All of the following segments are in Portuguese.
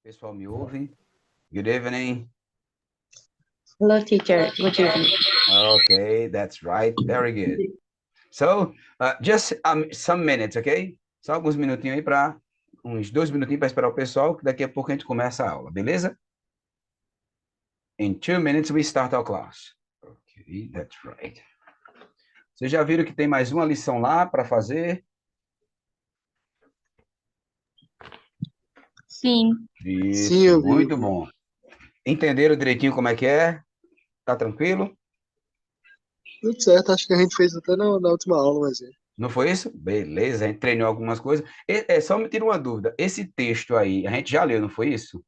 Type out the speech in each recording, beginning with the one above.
Pessoal, me ouve? Good evening. Hello, teacher. Good evening. Okay, that's right. Very good. So, just some minutes, okay? Só alguns minutinhos aí para uns 2 minutinhos para esperar o pessoal, que daqui a pouco a gente começa a aula, beleza? In 2 minutes we start our class. Okay, that's right. Vocês já viram que tem mais uma lição lá para fazer? Sim, Sim, Isso, eu vi, eu muito vi. bom. Entenderam direitinho como é que é? Tá tranquilo? Tudo certo, acho que a gente fez até na última aula, mas é. Não foi isso? Beleza, a gente treinou algumas coisas. Só me tira uma dúvida. Esse texto aí, a gente já leu, não foi isso?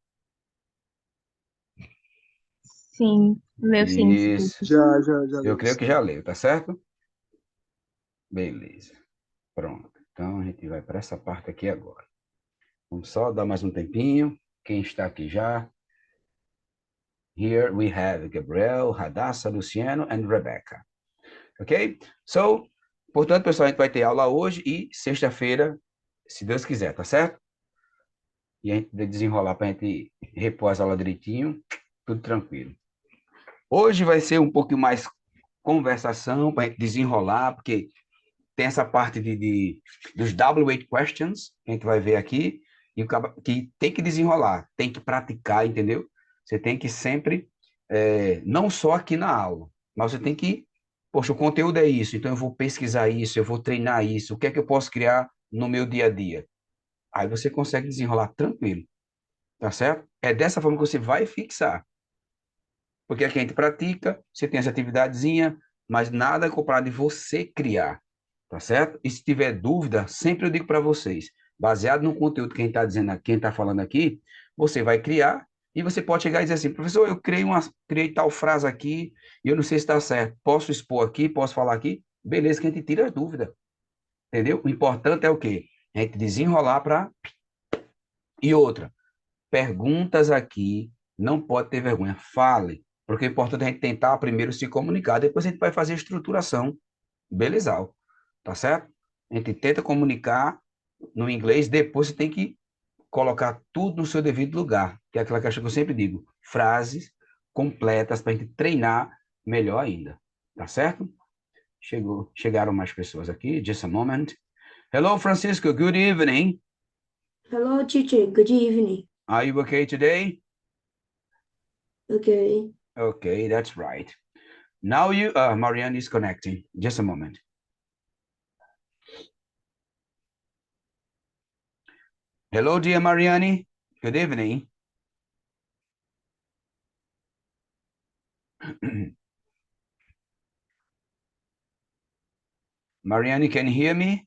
sim. Leu sim esse Isso. texto. Já Eu creio lemos. que já leu, tá certo? Beleza. Pronto. Então a gente vai para essa parte aqui agora. Vamos só dar mais um tempinho. Quem está aqui já? Here we have Gabriel, Radassa, Luciano and Rebecca. Ok? So, portanto, pessoal, a gente vai ter aula hoje e sexta-feira, se Deus quiser, tá certo? E a gente vai desenrolar para a gente repor as aulas direitinho, tudo tranquilo. Hoje vai ser um pouquinho mais conversação para a gente desenrolar, porque tem essa parte dos W8 questions, que a gente vai ver aqui, e que tem que desenrolar, tem que praticar, entendeu? Você tem que sempre, não só aqui na aula, mas você tem que, poxa, o conteúdo é isso, então eu vou pesquisar isso, eu vou treinar isso, o que é que eu posso criar no meu dia a dia? Aí você consegue desenrolar tranquilo, tá certo? É dessa forma que você vai fixar. Porque aqui a gente pratica, você tem essa atividadezinha, mas nada comparado de você criar, tá certo? E se tiver dúvida, sempre eu digo para vocês, baseado no conteúdo que a gente está dizendo aqui, quem está falando aqui, você vai criar e você pode chegar e dizer assim, professor, eu criei tal frase aqui e eu não sei se está certo. Posso expor aqui, posso falar aqui? Beleza, que a gente tira as dúvidas, entendeu? O importante é o quê? A gente desenrolar para... E outra, perguntas aqui, não pode ter vergonha, fale, porque é importante a gente tentar primeiro se comunicar, depois a gente vai fazer a estruturação, beleza, tá certo? A gente tenta comunicar no inglês, depois você tem que colocar tudo no seu devido lugar, que é aquela questão que eu sempre digo, frases completas para a gente treinar melhor ainda, tá certo? Chegaram mais pessoas aqui, just a moment. Hello, Francisco, good evening. Hello, teacher. Good evening. Are you okay today? Okay. Okay, that's right. Now Marianne is connecting. Just a moment. Hello, dear Marianne. Good evening. Marianne, can you hear me?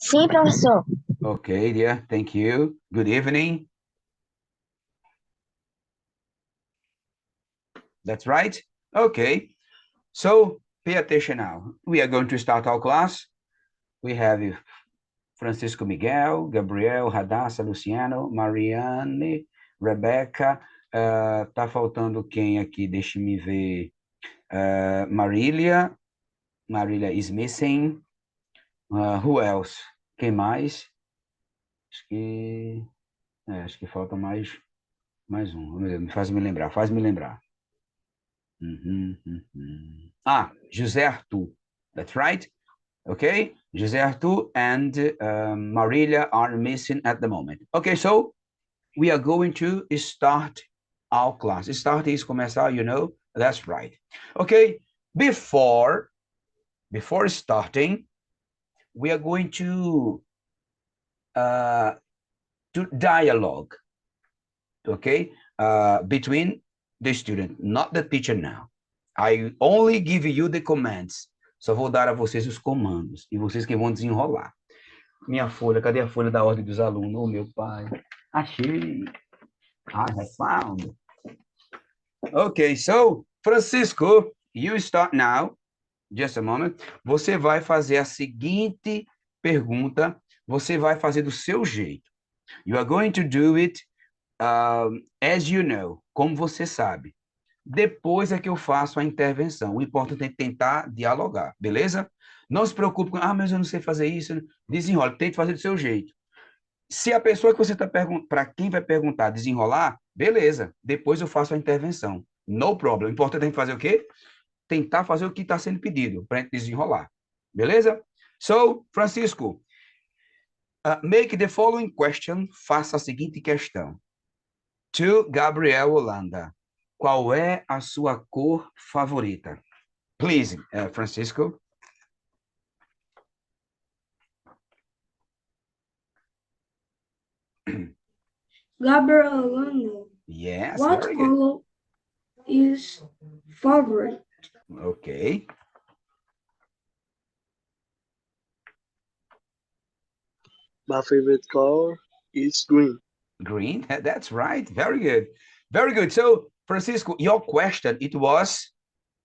Sim, professor. Okay, dear. Thank you. Good evening. That's right. Okay. So pay attention now. We are going to start our class. We have Francisco Miguel, Gabriel, Radassa, Luciano, Marianne, Rebecca. Tá faltando quem aqui? Deixe-me ver. Marília. Marília is missing. Who else? Quem mais? Acho que falta mais um. Meu Deus, faz-me lembrar, faz-me lembrar. José Arthur. That's right. Okay, José Arthur and Marília are missing at the moment. Okay, so we are going to start our class. Start is começar, you know. That's right. Okay, before starting, we are going to dialogue, okay, between the student, not the teacher now. I only give you the commands. Só vou dar a vocês os comandos e vocês que vão desenrolar. Minha folha, cadê a folha da ordem dos alunos? Oh, meu pai. Achei. I have found. Okay, so, Francisco, you start now. Just a moment. Você vai fazer a seguinte pergunta. Você vai fazer do seu jeito. You are going to do it as you know, como você sabe. Depois é que eu faço a intervenção. O importante é tentar dialogar, beleza? Não se preocupe com, mas eu não sei fazer isso. Desenrola, tente fazer do seu jeito. Se a pessoa que você está perguntando, para quem vai perguntar, desenrolar, beleza. Depois eu faço a intervenção. No problem. O importante é fazer o quê? Tentar fazer o que está sendo pedido, para a gente desenrolar. Beleza? So, Francisco, make the following question. Faça a seguinte questão. To Gabriel Holanda. Qual é a sua cor favorita? Please, Francisco. Gabriel Lando, Yes, what very good. color is favorite? Okay. My favorite color is green. Green, that's right. Very good. Very good. So, Francisco, your question, it was,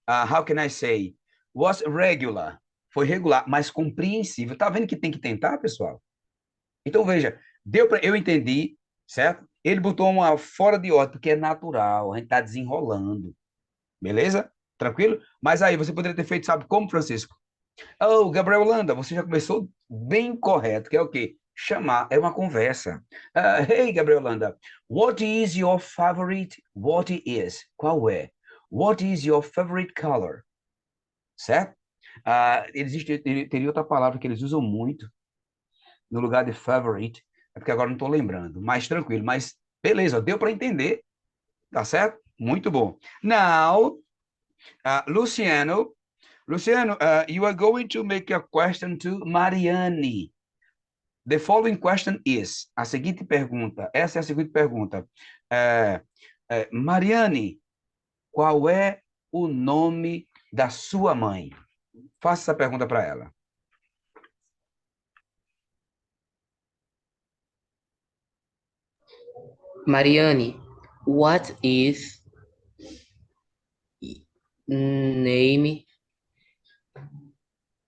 how can I say, was regular. Foi regular, mas compreensível. Tá vendo que tem que tentar, pessoal? Então, veja, deu para eu entendi, certo? Ele botou uma fora de ordem, porque é natural, a gente tá desenrolando. Beleza? Tranquilo? Mas aí, você poderia ter feito, sabe como, Francisco? Oh, Gabriel Holanda, você já começou bem correto, que é o quê? Chamar, é uma conversa. Hey, Gabriel Holanda, what is your favorite? What is? Qual é? What is your favorite color? Certo? Teria outra palavra que eles usam muito no lugar de favorite, é porque agora não estou lembrando, mas tranquilo, mas beleza, deu para entender, tá certo? Muito bom. Now, Luciano, you are going to make a question to Mariane. The following question is, a seguinte pergunta, essa é a seguinte pergunta. Mariane, qual é o nome da sua mãe? Faça essa pergunta para ela. Mariane, what is name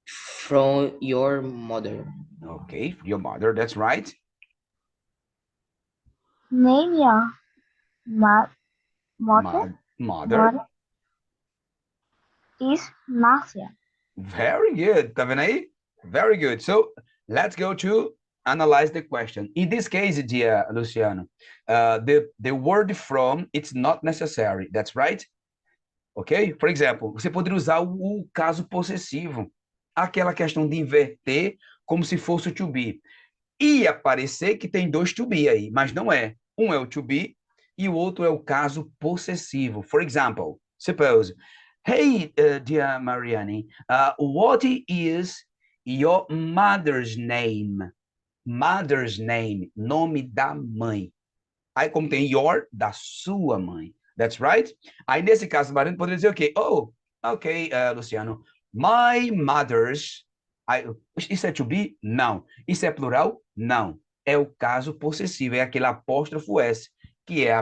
from your mother? Okay, your mother, that's right. Name your mother Mother. is Marcia. Very good. Tá vendo aí? Very good. So, let's go to analyze the question. In this case, dear Luciano, the word from, it's not necessary. That's right? Ok? For example, você poderia usar o caso possessivo. Aquela questão de inverter como se fosse o to be. Ia parecer que tem dois to be aí, mas não é. Um é o to be e o outro é o caso possessivo. For example, suppose, hey, dear Mariani, what is your mother's name? Mother's name, nome da mãe. Aí como tem your, da sua mãe. That's right? Aí nesse caso, Mariani poderia dizer o quê? Oh, ok, Luciano, my mother's... Isso é to be? Não. Isso é plural? Não. É o caso possessivo, é aquele apóstrofo S, que é a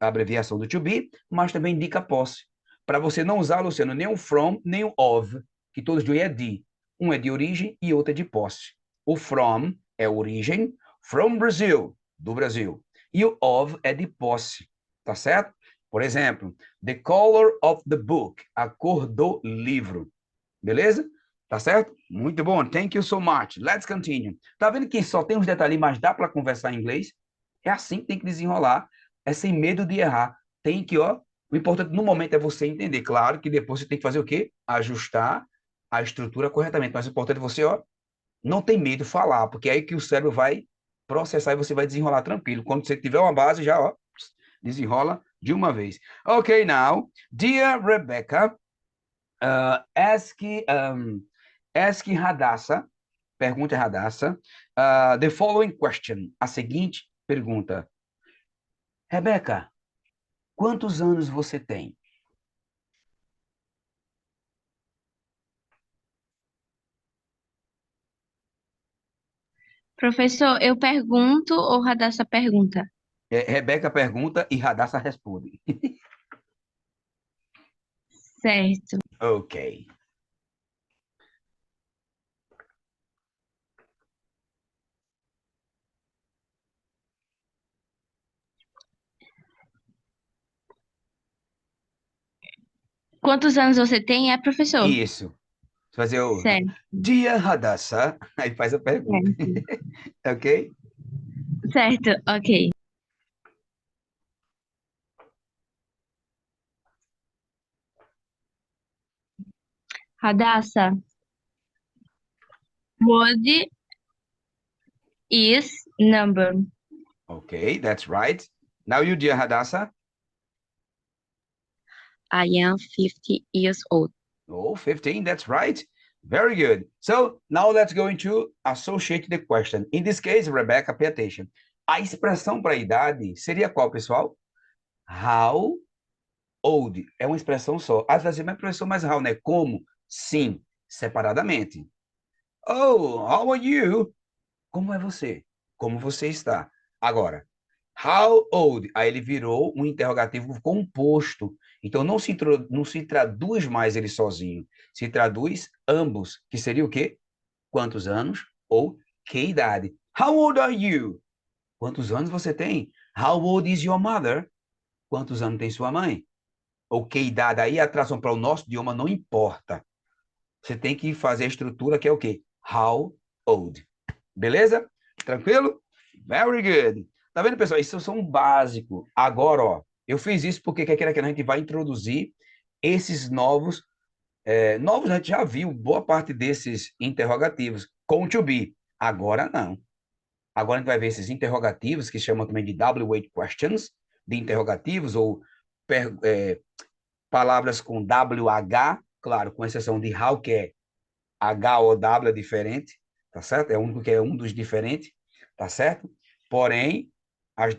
abreviação do to be, mas também indica posse. Para você não usar, Luciano, nem o from, nem o of, que todos dois é de. Um é de origem e outro é de posse. O from é origem, from Brazil, do Brasil. E o of é de posse, tá certo? Por exemplo, the color of the book, a cor do livro. Beleza? Tá certo? Muito bom. Thank you so much. Let's continue. Tá vendo que só tem uns detalhes, mas dá para conversar em inglês? É assim que tem que desenrolar. É sem medo de errar. Tem que, ó, o importante no momento é você entender. Claro que depois você tem que fazer o quê? Ajustar a estrutura corretamente. Mas o importante é você, ó, não tem medo de falar, porque é aí que o cérebro vai processar e você vai desenrolar tranquilo. Quando você tiver uma base, já, ó, desenrola de uma vez. Ok, now, dear Rebecca, ask Hadassah, pergunta Hadassah, the following question, a seguinte pergunta. Rebeca, quantos anos você tem? Professor, eu pergunto ou Radassa pergunta? Rebeca pergunta e Hadassah responde. Certo. Ok. Quantos anos você tem? É, professor? Isso. Fazer o Certo, Dear Hadassah, aí faz a pergunta, certo. ok? Certo, ok. Radassa, what is number? Okay, that's right. Now you, dear Hadassah. I am 50 years old. Oh, 15, that's right. Very good. So now let's go into associate the question. In this case, Rebecca, pay attention. A expressão para a idade seria qual, pessoal? How old. É uma expressão só. Às vezes, mas professor, mas how, né? Como? Sim, separadamente. Oh, how are you? Como é você? Como você está? Agora, how old? Aí ele virou um interrogativo composto. Então, não se traduz mais ele sozinho. Se traduz ambos, que seria o quê? Quantos anos ou que idade? How old are you? Quantos anos você tem? How old is your mother? Quantos anos tem sua mãe? Ou que idade? Aí a tradução para o nosso idioma não importa. Você tem que fazer a estrutura que é o quê? How old. Beleza? Tranquilo? Very good. Tá vendo, pessoal? Isso são um básico. Agora, ó, eu fiz isso porque quer queira que a gente vai introduzir esses novos. Novos a gente já viu boa parte desses interrogativos com to be. Agora não. Agora a gente vai ver esses interrogativos que chamam também de W8 questions, de interrogativos ou palavras com WH, claro, com exceção de how, que é H ou W é diferente, tá certo? É o único que é um dos diferentes, tá certo? Porém,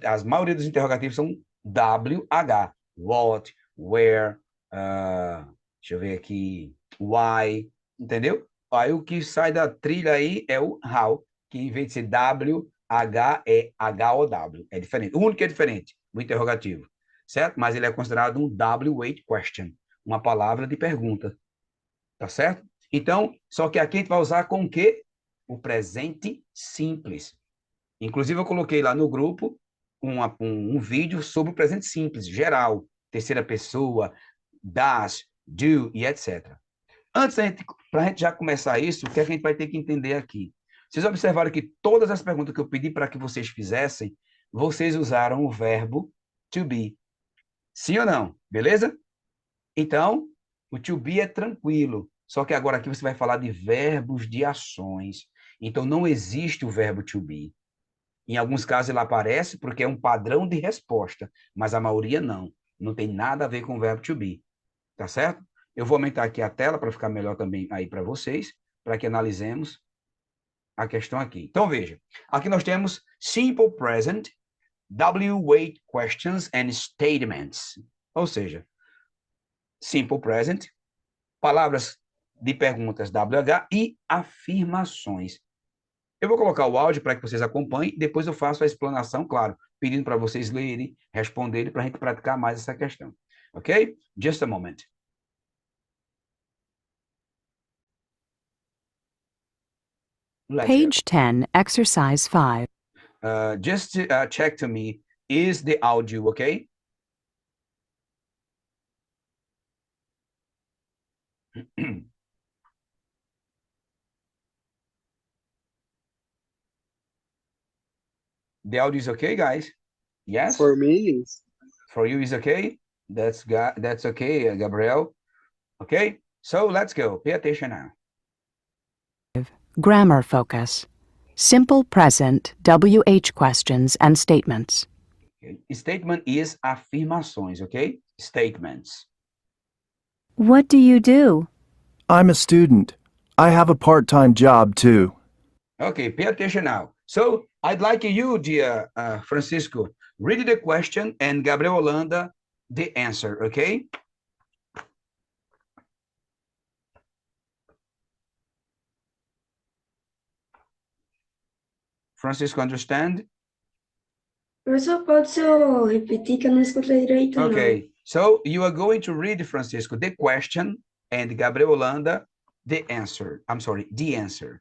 as maioria dos interrogativos são WH. What, where, deixa eu ver aqui, why, entendeu? Aí o que sai da trilha aí é o how, que em vez de ser W, H é H ou W. É diferente. O único que é diferente, o interrogativo, certo? Mas ele é considerado um W8 question, uma palavra de pergunta, tá certo? Então, só que aqui a gente vai usar com o quê? O presente simples. Inclusive, eu coloquei lá no grupo um vídeo sobre o presente simples, geral, terceira pessoa, does, do e etc. Antes, para a gente já começar isso, o que a gente vai ter que entender aqui? Vocês observaram que todas as perguntas que eu pedi para que vocês fizessem, vocês usaram o verbo to be. Sim ou não? Beleza? Então, o to be é tranquilo. Só que agora aqui você vai falar de verbos de ações. Então, não existe o verbo to be. Em alguns casos ele aparece porque é um padrão de resposta, mas a maioria não. Não tem nada a ver com o verbo to be. Tá certo? Eu vou aumentar aqui a tela para ficar melhor também aí para vocês, para que analisemos a questão aqui. Então, veja. Aqui nós temos simple present, W8 questions and statements. Ou seja, simple present, palavras de perguntas WH e afirmações. Eu vou colocar o áudio para que vocês acompanhem, depois eu faço a explanação, claro, pedindo para vocês lerem, responderem, para a gente praticar mais essa questão. Ok? Just a moment. Let's go. Page 10, Exercise 5. Just check to me, is the audio okay? The audio is okay, guys? Yes? For me, For you is okay? That's okay, Gabriel. Okay? So let's go. Pay attention now. Grammar focus. Simple present WH questions and statements. Okay. Statement is afirmações, okay? Statements. What do you do? I'm a student. I have a part-time job too. Okay, pay attention now. So I'd like you, dear Francisco, read the question and Gabriel Holanda the answer, okay? Francisco, understand? Professor, pode só repetir que eu não escutei direito, não. Okay, so you are going to read, Francisco, the question and Gabriel Holanda the answer. I'm sorry, the answer.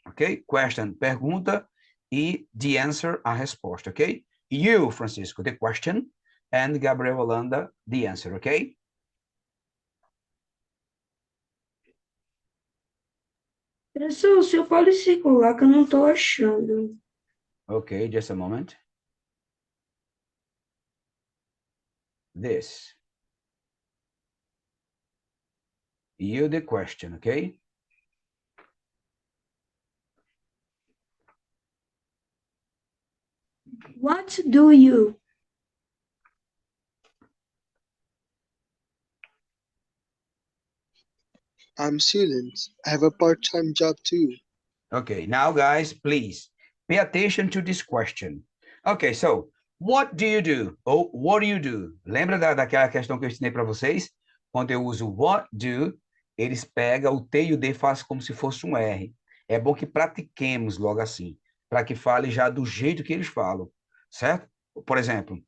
Okay? Question, pergunta, e the answer, a resposta, okay? You, Francisco, the question, and Gabriel Holanda, the answer, okay? Professor, o senhor pode circular que eu não estou achando. Okay, just a moment. This. You the question, okay? What do you? I'm student. I have a part-time job too. Okay, now guys, please pay attention to this question. Okay, so what do you do? Ou what do you do? Lembra daquela questão que eu ensinei para vocês? Quando eu uso what do, eles pegam o T e o D e fazem como se fosse um R. É bom que pratiquemos logo assim, para que fale já do jeito que eles falam, certo? Por exemplo,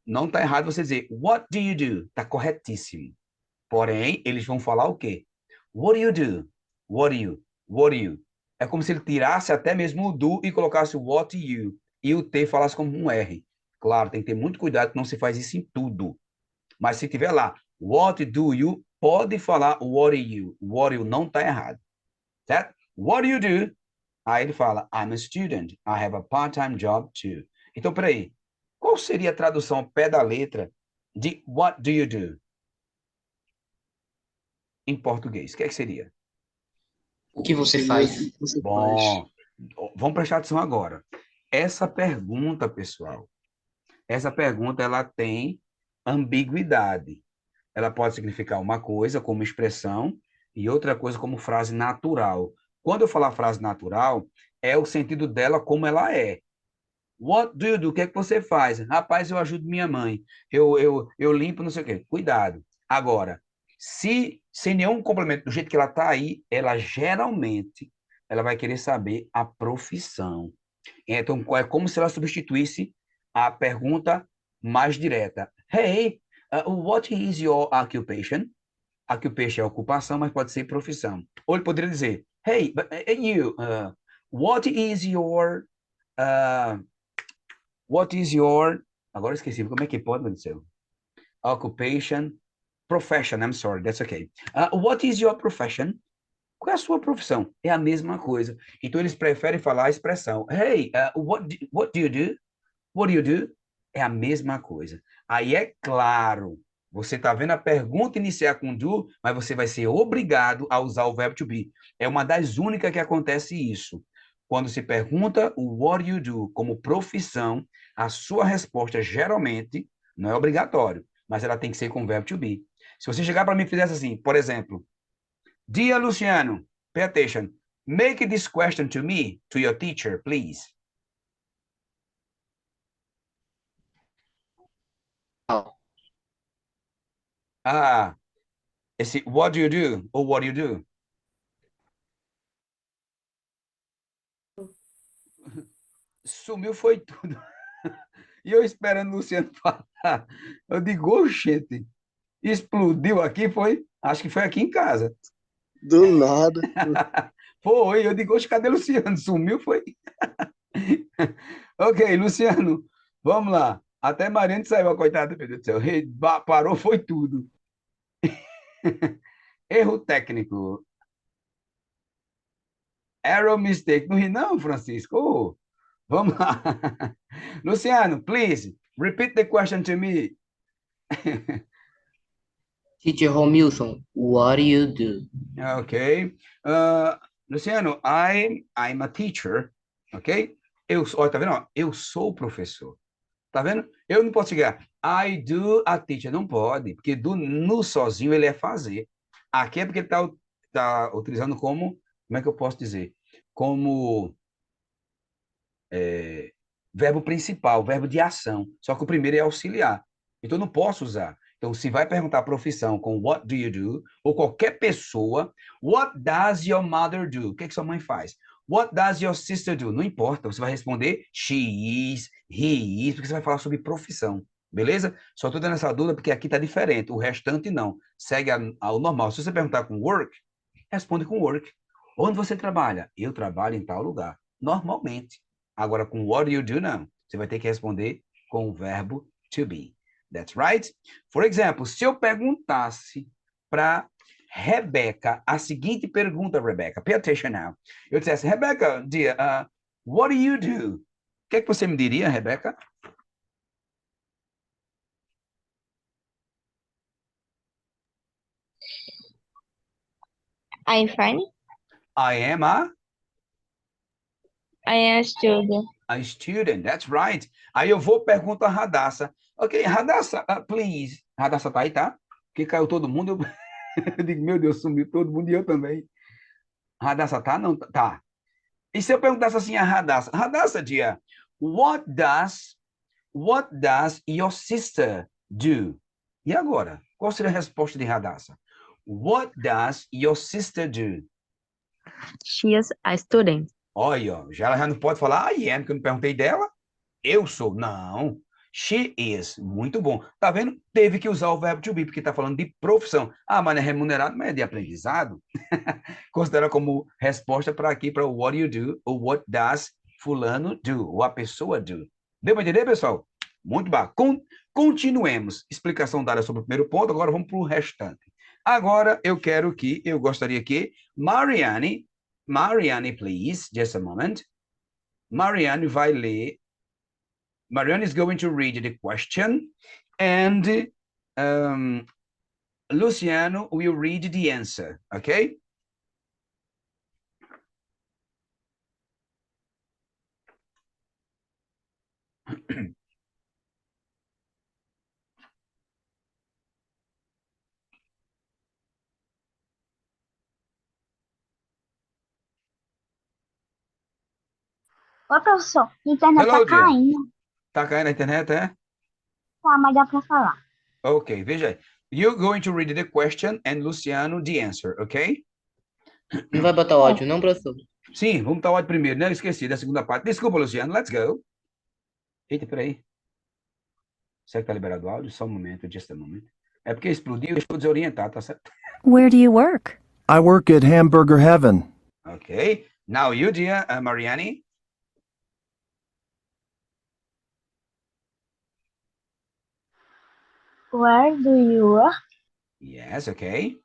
não está errado você dizer what do you do? Está corretíssimo. Porém, eles vão falar o quê? What do you do? What do you? What do you? É como se ele tirasse até mesmo o do e colocasse o what do you e o T falasse como um R. Claro, tem que ter muito cuidado que não se faz isso em tudo. Mas se tiver lá, what do you, pode falar what do you. What do you não está errado. Certo? What do you do? Aí ele fala, I'm a student. I have a part-time job too. Então, peraí. Qual seria a tradução ao pé da letra de what do you do? Em português, o que é que seria? O que você Seria faz? o que você faz. Bom, vamos prestar atenção agora. Essa pergunta, pessoal, essa pergunta ela tem ambiguidade. Ela pode significar uma coisa como expressão e outra coisa como frase natural. Quando eu falar frase natural, é o sentido dela como ela é. What do you do? O que é que você faz? Rapaz, eu ajudo minha mãe. Eu limpo, não sei o quê. Cuidado. Agora, se sem nenhum complemento, do jeito que ela está aí, ela geralmente ela vai querer saber a profissão. Então, é como se ela substituísse a pergunta mais direta. Hey, what is your occupation? Occupation é ocupação, mas pode ser profissão. Ou ele poderia dizer, hey, you, what is your... what is your... Agora eu esqueci, como é que pode, meu Deus do céu? Occupation, profession, I'm sorry, that's okay. What is your profession? Qual é a sua profissão? É a mesma coisa. Então, eles preferem falar a expressão. Hey, what do you do? What do you do? É a mesma coisa. Aí é claro, você está vendo a pergunta iniciar com do, mas você vai ser obrigado a usar o verbo to be. É uma das únicas que acontece isso. Quando se pergunta o what do you do como profissão, a sua resposta geralmente não é obrigatório, mas ela tem que ser com o verbo to be. Se você chegar para mim e fizesse assim, por exemplo, Dear Luciano, pay attention. Make this question to me, to your teacher, please. Esse what do you do? Ou what do you do? Sumiu foi tudo. E eu esperando o Luciano falar. Eu digo, oxente, explodiu aqui, foi? Acho que foi aqui em casa. Do nada. Foi, eu digo, oxe, cadê o Luciano? Sumiu, foi? Ok, Luciano, vamos lá. Até Mariane saiu, coitada, meu Deus do céu. Parou, foi tudo. Erro técnico. Error mistake. Não ri não, Francisco? Oh, vamos lá. Luciano, please, repeat the question to me. Teacher Romilson, what do you do? Ok. Luciano, I'm a teacher, ok? Ó, tá vendo? Ó, eu sou professor. Tá vendo? Eu não posso chegar, I do a teacher. Não pode, porque no sozinho ele é fazer. Aqui é porque ele tá utilizando como é que eu posso dizer? Como verbo principal, verbo de ação. Só que o primeiro é auxiliar. Então, eu não posso usar. Então, se vai perguntar a profissão com what do you do, ou qualquer pessoa, what does your mother do? O que sua mãe faz? What does your sister do? Não importa, você vai responder she is, he is, porque você vai falar sobre profissão, beleza? Só estou dando essa dúvida porque aqui está diferente, o restante não. Segue ao normal. Se você perguntar com work, responde com work. Onde você trabalha? Eu trabalho em tal lugar. Normalmente. Agora, com what do you do, não. Você vai ter que responder com o verbo to be. That's right. For example, se eu perguntasse para Rebeca a seguinte pergunta, Rebecca. Pay attention now. Eu dissesse, Rebecca, dear, what do you do? O que é que você me diria, Rebecca? I'm fine. I am I am a student. a student. That's right. Aí eu vou perguntar a Radassa. Ok, Radassa, please. Radassa tá aí, tá? Que caiu todo mundo. Eu digo, meu Deus, sumiu todo mundo e eu também. Radassa tá? Não, tá. E se eu perguntasse assim a Radassa? Radassa, dear, what does your sister do? E agora? Qual seria a resposta de Radassa? What does your sister do? She is a student. Olha, ó, ela já não pode falar I am, que eu não perguntei dela. Eu sou. Não. She is. Muito bom. Tá vendo? Teve que usar o verbo to be, porque tá falando de profissão. Ah, mas não é remunerado, mas é de aprendizado. Considera como resposta para aqui, para o what do you do, ou what does fulano do, ou a pessoa do. Deu para entender, pessoal? Muito bom. Continuemos. Explicação dada sobre o primeiro ponto, agora vamos para o restante. Agora, eu gostaria que Mariane, please, just a moment. Mariane vai ler. Mariane is going to read the question, and Luciano will read the answer, okay? Oi, professor. A internet Hello, tá dear. caindo. Tá caindo a internet, é? Tá, mas dá pra falar. Ok, veja aí. You're going to read the question and Luciano the answer, ok? Não vai botar o áudio, não, professor? Sim, vamos botar o áudio primeiro, né? Eu esqueci da segunda parte. Desculpa, Luciano, let's go. Eita, peraí. Será que tá liberado o áudio? Só um momento, just a moment. É porque explodiu, eu estou desorientado, tá certo? Where do you work? I work at Hamburger Heaven. Ok. Now you, dear Mariani. Where do you work? Yes, ok.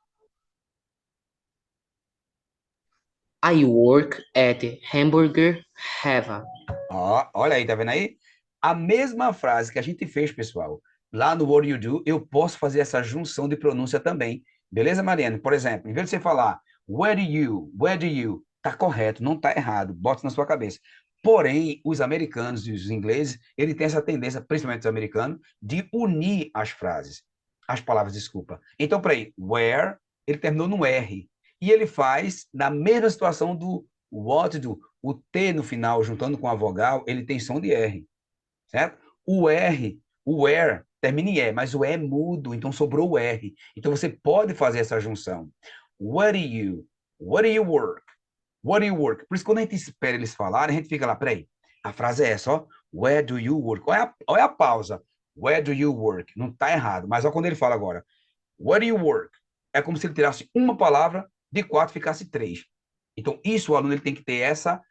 I work at Hamburger Heaven. Ó, olha aí, tá vendo aí? A mesma frase que a gente fez, pessoal, lá no What Do You Do, eu posso fazer essa junção de pronúncia também. Beleza, Mariana? Por exemplo, em vez de você falar where do you, tá correto, não tá errado, bota na sua cabeça. Porém, os americanos e os ingleses, ele tem essa tendência, principalmente os americanos, de unir as frases, as palavras, desculpa. Então, peraí, where, ele terminou no R. E ele faz na mesma situação do what do, o T no final, juntando com a vogal, ele tem som de R, certo? O R, o where, termina em E, mas o E é mudo, então sobrou o R. Então você pode fazer essa junção. What do you work? What do you work? Por isso, quando a gente espera eles falarem, a gente fica lá, peraí, a frase é essa, ó. Where do you work? Olha a pausa. Where do you work? Não tá errado, mas olha quando ele fala agora. Where do you work? É como se ele tirasse uma palavra, de 4 ficasse 3. Então, isso o aluno ele tem que ter essa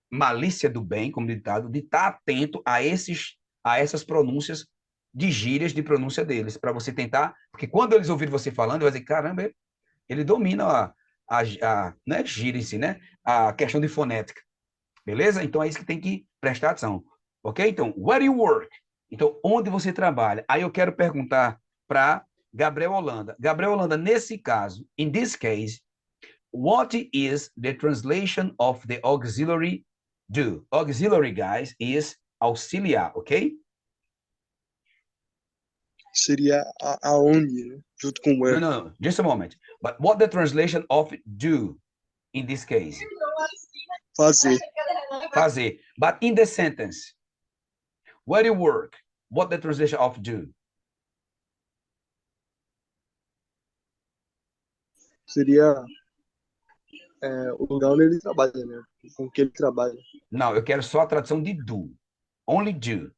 malícia do bem, como ditado, de estar atento a essas pronúncias de gírias de pronúncia deles, para você tentar, porque quando eles ouvirem você falando, vai dizer, caramba, ele domina não é gíria em si, né? A questão de fonética. Beleza? Então, é isso que tem que prestar atenção. Ok? Então, where do you work? Então, onde você trabalha? Aí eu quero perguntar para Gabriel Holanda. Gabriel Holanda, nesse caso, in this case, what is the translation of the auxiliary do? Auxiliary, guys, is auxiliar, ok? Seria aonde, né? Junto com where. No, just a moment. But what the translation of do in this case? Fazer. Fazer. But in the sentence, where do you work? What the translation of do? Seria o lugar onde ele trabalha, né? Com que ele trabalha. Não, eu quero só a tradução de do. Only do.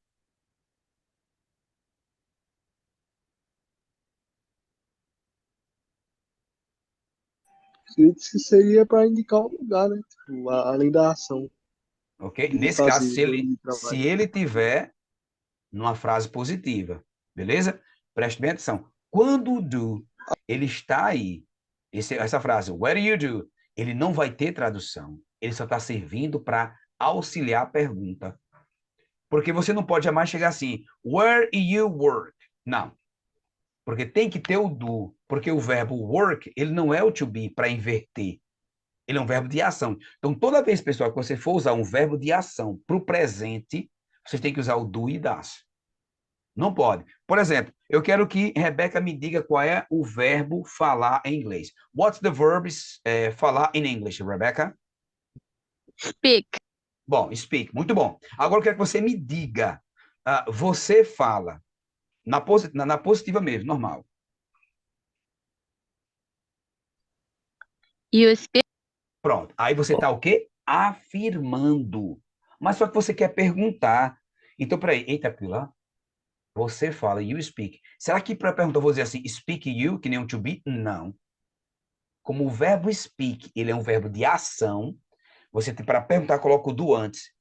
Isso seria para indicar o lugar, né? Tipo, além da ação. Ok? De Nesse fazer, caso, de se ele tiver numa frase positiva, beleza? Preste bem atenção. Quando o do ele está aí. Essa frase, what do you do? Ele não vai ter tradução. Ele só está servindo para auxiliar a pergunta. Porque você não pode jamais chegar assim, where you work? Não. Porque tem que ter o do. Porque o verbo work, ele não é o to be para inverter. Ele é um verbo de ação. Então, toda vez, pessoal, que você for usar um verbo de ação para o presente, você tem que usar o do e das. Não pode. Por exemplo, eu quero que Rebeca me diga qual é o verbo falar em inglês. What's the verb falar in English, Rebecca? Speak. Bom, speak. Muito bom. Agora eu quero que você me diga. Você fala. Na positiva mesmo, normal. You speak. Pronto. Aí você está o quê? Afirmando. Mas só que você quer perguntar. Então, peraí. Eita, Pila. Você fala, you speak. Será que para perguntar eu vou dizer assim, speak you, que nem um to be? Não. Como o verbo speak, ele é um verbo de ação, você tem para perguntar, coloca o do antes.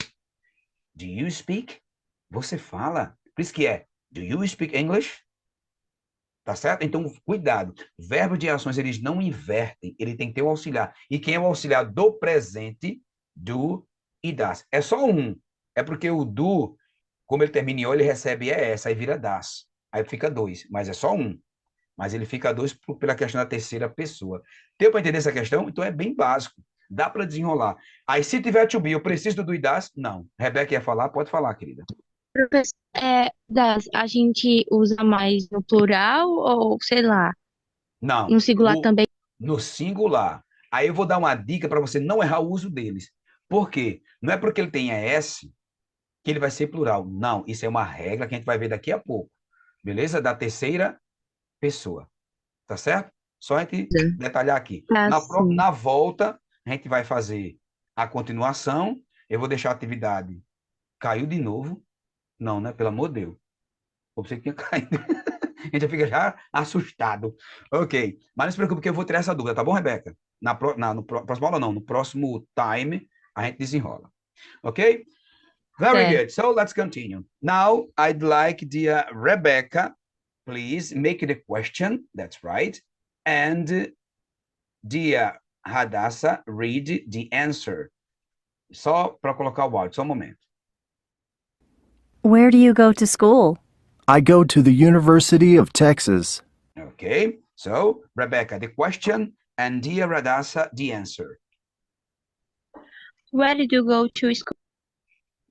Do you speak? Você fala. Por isso que é, do you speak English? Tá certo? Então, cuidado. Verbos de ações, eles não invertem. Ele tem que ter o auxiliar. E quem é o auxiliar do presente? Do e das. É só um. É porque o do, como ele termina em o, ele recebe essa, aí vira das. Aí fica dois. Mas é só um. Mas ele fica dois pela questão da terceira pessoa. Deu para entender essa questão? Então, é bem básico. Dá para desenrolar. Aí, se tiver to be, eu preciso do do e das? Não. Rebeca ia falar? Pode falar, querida. Professor, a gente usa mais no plural ou, sei lá, Não. no singular também? No singular. Aí eu vou dar uma dica para você não errar o uso deles. Por quê? Não é porque ele tenha S que ele vai ser plural. Não, isso é uma regra que a gente vai ver daqui a pouco. Beleza? Da terceira pessoa. Tá certo? Só a gente detalhar aqui. Sim. Na volta, a gente vai fazer a continuação. Eu vou deixar a atividade. Caiu de novo? Não, né? Pelo amor de Deus. Eu pensei que tinha caído. A gente já fica já assustado. Ok. Mas não se preocupe que eu vou tirar essa dúvida, tá bom, Rebeca? No próximo aula não, no próximo time a gente desenrola. Ok? Very good. So let's continue. Now I'd like dear Rebecca, please make the question. That's right. And dear Hadassah, read the answer. Só para colocar o áudio, só um momento. Where do you go to school? I go to the University of Texas. Okay, so Rebecca, the question, and dear Radassa, the answer. Where did you go to school?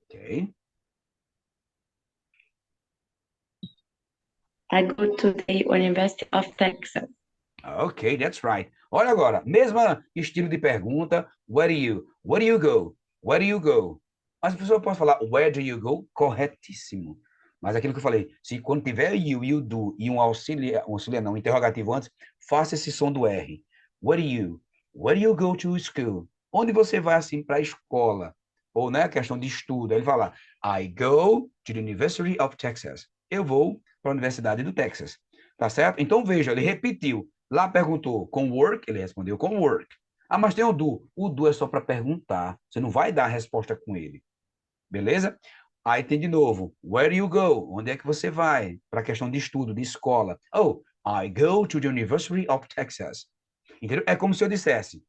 Okay, I go to the University of Texas. okay, that's right. Olha agora, mesmo estilo de pergunta, where do you go? Where do you go? Mas a pessoa pode falar, where do you go? Corretíssimo. Mas aquilo que eu falei, se quando tiver you e o do e um auxiliar não, um interrogativo antes, faça esse som do R. Where do you go to school? Onde você vai assim para a escola? Ou, né, questão de estudo. Ele fala, I go to the University of Texas. Eu vou para a Universidade do Texas. Tá certo? Então, veja, ele repetiu. Lá perguntou com work, ele respondeu com work. Ah, mas tem o do. O do é só para perguntar. Você não vai dar a resposta com ele. Beleza? Aí tem de novo, where do you go? Onde é que você vai? Para a questão de estudo, de escola. Oh, I go to the University of Texas. Entendeu? É como se eu dissesse,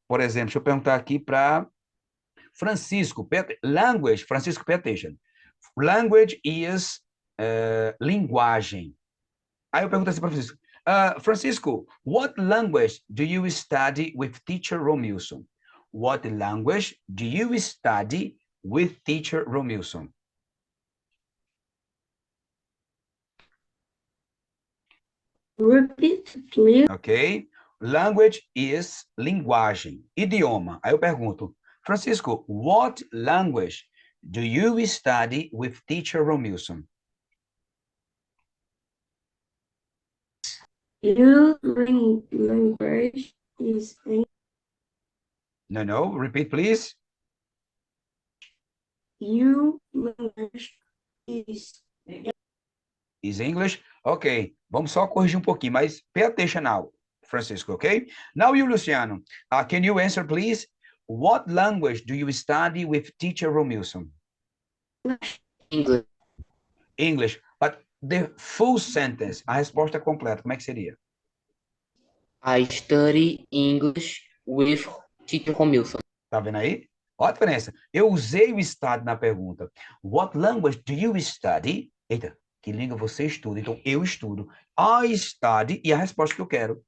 por exemplo, deixa eu perguntar aqui para Francisco, language, Francisco, pay attention. Language is linguagem. Aí eu pergunto assim para Francisco, Francisco, what language do you study with teacher Romilson? What language do you study with teacher Romilson? Repeat, please. Ok? Language is linguagem, idioma. Aí eu pergunto, Francisco, what language do you study with teacher Romilson? Your language is No, repeat please. your language Is English? Ok, vamos só corrigir um pouquinho, mas pay attention now, Francisco, ok? Now you, Luciano, can you answer please? What language do you study with teacher Romilson? English. English, but the full sentence, a resposta completa, como é que seria? I study English with teacher Romilson. Tá vendo aí? Olha a diferença. Eu usei o study na pergunta. What language do you study? Eita, que língua você estuda? Então, eu estudo. I study e a resposta que eu quero.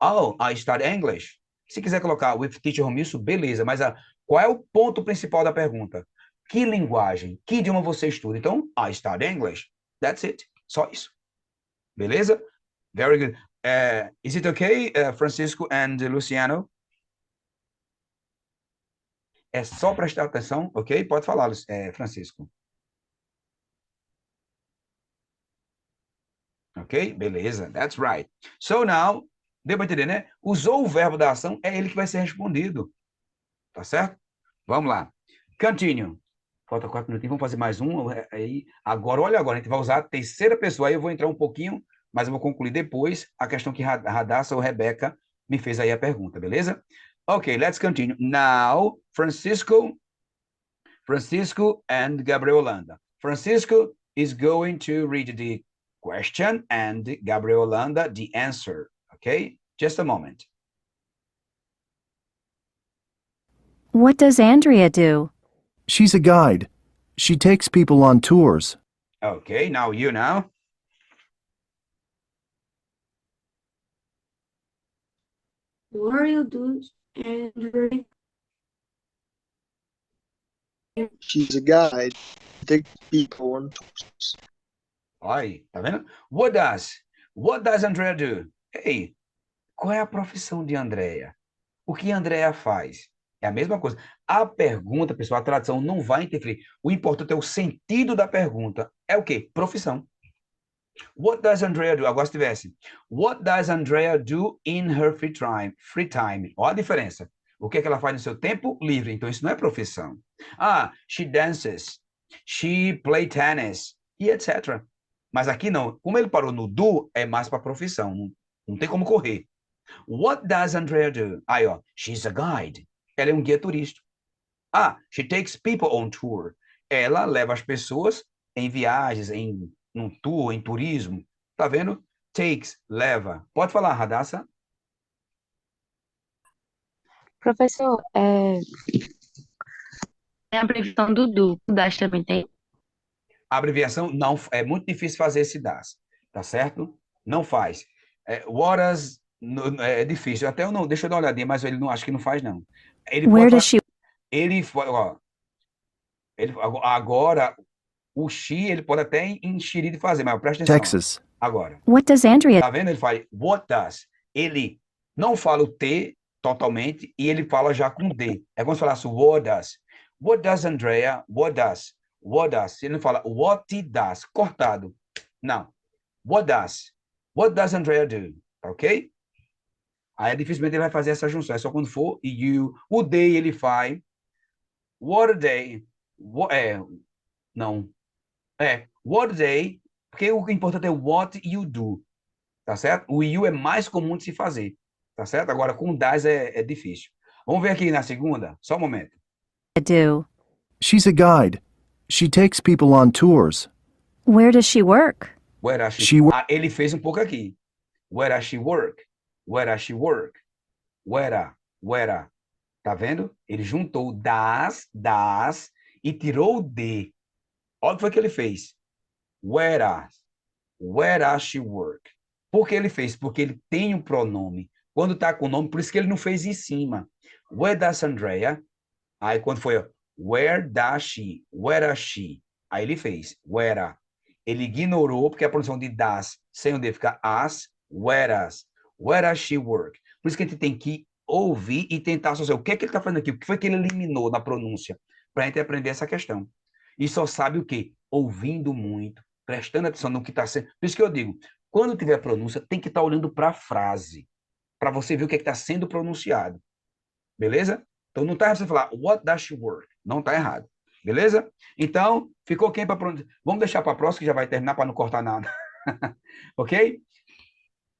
Oh, I study English. Se quiser colocar with teacher Romilson, beleza. Mas qual é o ponto principal da pergunta? Que linguagem, que idioma você estuda? Então, I study English. That's it. Só isso. Beleza? Very good. Is it okay, Francisco and Luciano? É só prestar atenção, ok? Pode falar, Francisco. Ok? Beleza, that's right. So now, deu para entender, né? Usou o verbo da ação, é ele que vai ser respondido. Tá certo? Vamos lá. Continue. Falta 4 minutinhos, vamos fazer mais um. Aí, agora, olha agora, a gente vai usar a terceira pessoa. Aí eu vou entrar um pouquinho, mas eu vou concluir depois a questão que Radassa ou Rebeca me fez aí a pergunta, beleza? Ok, let's continue. Now, Francisco and Gabriel Holanda. Francisco is going to read the question and Gabriel Holanda the answer. Okay, just a moment. What does Andrea do? She's a guide. She takes people on tours. Okay, now you now. What are you doing, Andrea? She's a guide. Take people on tours. Aí, tá vendo? What does Andrea do? Ei, qual é a profissão de Andrea? O que Andrea faz? É a mesma coisa. A pergunta, pessoal, a tradução não vai interferir. O importante é o sentido da pergunta. É o quê? Profissão. What does Andrea do? Agora se tivesse. What does Andrea do in her free time? Free time. Olha a diferença. O que é que ela faz no seu tempo livre? Então isso não é profissão. Ah, she dances. She play tennis. E etc. Mas aqui não. Como ele parou no do, é mais para profissão. Não tem como correr. What does Andrea do? Aí, ó. She's a guide. Ela é um guia turístico. Ah, she takes people on tour. Ela leva as pessoas em viagens, em um tour, em turismo. Tá vendo? Takes, leva. Pode falar, Radassa? Professor, tem a abreviação do o DAS também tem? A abreviação não é muito difícil fazer esse DAS, tá certo? Não faz. Horas é difícil. Até eu não, deixa eu dar uma olhadinha, mas ele não acho que não faz não. Ele Where pode does she ele ó, ele agora o Xi, ele pode até enxerir de fazer, mas presta atenção. Texas. Agora, What does Andrea tá vendo? Ele fala what does. Ele não fala o T totalmente e ele fala já com D. É como se falasse what does. What does Andrea? What does? What does? Ele não fala what does, cortado. Não. What does? What does Andrea do? Tá ok? Aí dificilmente ele vai fazer essa junção. É só quando for you. O day ele faz. What a day. Não. What a day. Porque o importante é what you do. Tá certo? O you é mais comum de se fazer. Tá certo? Agora com o das é difícil. Vamos ver aqui na segunda? Só um momento. do? She's a guide. She takes people on tours. Where does she work? Where does She wo- ele fez um pouco aqui. Where does she work? Where does she work? Where. Tá vendo? Ele juntou das e tirou o de. Olha o que foi que ele fez. Where does she work? Por que ele fez? Porque ele tem um pronome. Quando tá com o nome, por isso que ele não fez em cima. Where does Andrea? Aí quando foi, ó, where does she? Where does she? Aí ele fez, where. Ele ignorou, porque a pronúncia de das, sem o D, fica as, whereas. Where does she work? Por isso que a gente tem que ouvir e tentar associar. O que é que ele está fazendo aqui? O que foi que ele eliminou na pronúncia? Para a gente aprender essa questão. E só sabe o quê? Ouvindo muito, prestando atenção no que está sendo. Por isso que eu digo, quando tiver pronúncia, tem que estar olhando para a frase, para você ver o que está sendo pronunciado. Beleza? Então não está errado você falar, what does she work? Não está errado. Beleza? Então, ficou quem para pronunciar? Vamos deixar para a próxima, que já vai terminar para não cortar nada. Ok?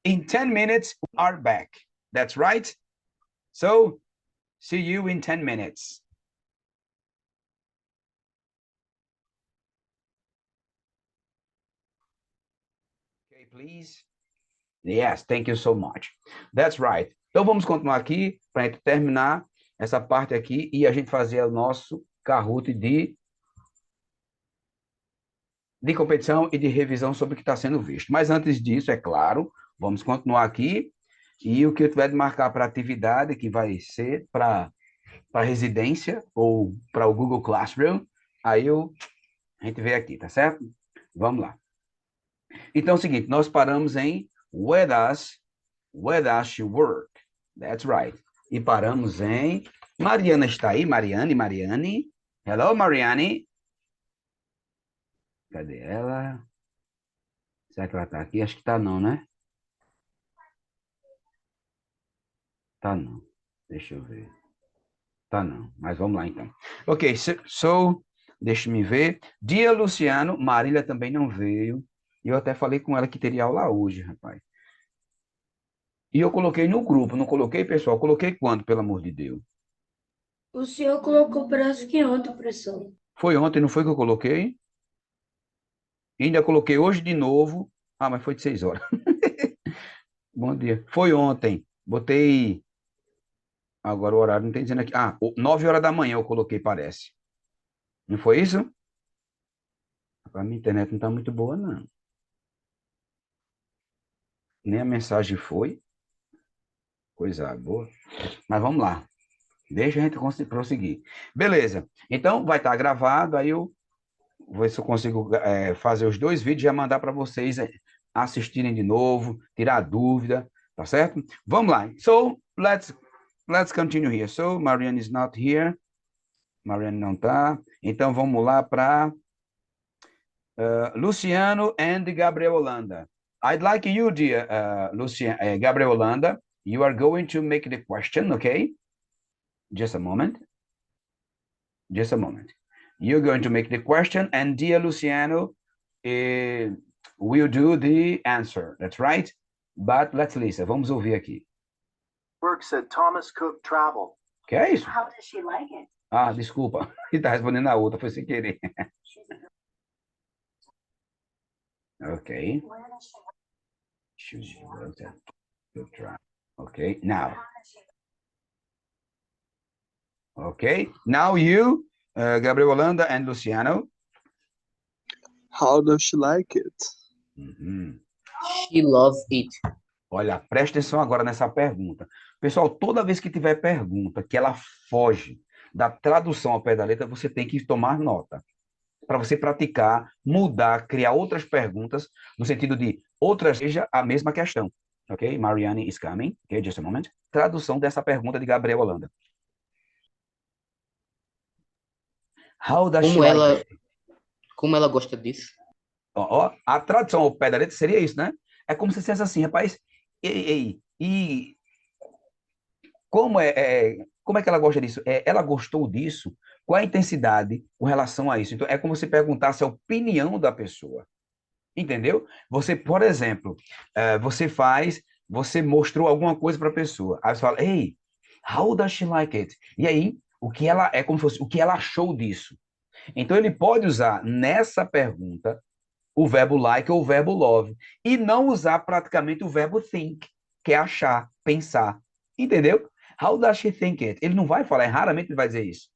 In 10 minutes, we are back. That's right? So, see you in 10 minutes. Okay, please. Yes, thank you so much. That's right. Então, vamos continuar aqui para a gente terminar essa parte aqui e a gente fazer o nosso Kahoot de competição e de revisão sobre o que está sendo visto. Mas antes disso, é claro, vamos continuar aqui e o que eu tiver de marcar para atividade, que vai ser para residência ou para o Google Classroom, aí a gente vê aqui, tá certo? Vamos lá. Então, é o seguinte, nós paramos em where does she work? That's right. E paramos em Mariana está aí, Mariane. Hello, Mariane. Cadê ela? Será que ela está aqui? Acho que está não, né? Tá não. Deixa eu ver. Tá não, mas vamos lá então. Ok, deixa me ver. Dia Luciano, Marília também não veio. E eu até falei com ela que teria aula hoje, rapaz. E eu coloquei no grupo, não coloquei, pessoal? Coloquei quando, pelo amor de Deus? O senhor colocou, parece que ontem, professor. Foi ontem, não foi que eu coloquei? E ainda coloquei hoje de novo. Ah, mas foi de 6 horas. Bom dia. Foi ontem. Botei... Agora o horário não tem dizendo aqui. Ah, 9 horas da manhã eu coloquei, parece. Não foi isso? A minha internet não está muito boa, não. Nem a mensagem foi. Coisa boa. Mas vamos lá. Deixa a gente prosseguir. Beleza. Então, vai estar gravado. Aí eu vou ver se eu consigo fazer os 2 vídeos e já mandar para vocês assistirem de novo, tirar dúvida. Tá certo? Vamos lá. So, let's continue here. So, Marianne is not here. Marianne não está. Então, vamos lá para Luciano and Gabriel Holanda. I'd like you, dear Gabriel Holanda, you are going to make the question, okay? Just a moment. Just a moment. You're going to make the question, and dear Luciano will do the answer. That's right? But let's listen. Vamos ouvir aqui. Work said Thomas Cook travel. Que é isso? How does she like it? Ah, desculpa. Ele está respondendo a outra, foi sem querer. Ok. Okay, now. Okay, now you, Gabriel Holanda and Luciano. How does she like it? Uhum. She loves it. Olha, presta atenção agora nessa pergunta. Pessoal, toda vez que tiver pergunta que ela foge da tradução ao pé da letra, você tem que tomar nota. Para você praticar, mudar, criar outras perguntas, no sentido de outras, seja a mesma questão. Ok? Marianne is coming. Ok, just a moment. Tradução dessa pergunta de Gabriel Holanda. How does she like it? Como ela gosta disso? A tradução ao pé da letra seria isso, né? É como se dissesse assim, rapaz, e como é que ela gosta disso? Ela gostou disso? Qual a intensidade com relação a isso? Então, é como se perguntasse a opinião da pessoa. Entendeu? Você, por exemplo, você mostrou alguma coisa para a pessoa. Aí você fala, hey, how does she like it? E aí, é como se fosse, o que ela achou disso? Então, ele pode usar nessa pergunta o verbo like ou o verbo love, e não usar praticamente o verbo think, que é achar, pensar. Entendeu? How does she think it? Ele não vai falar, raramente ele vai dizer isso.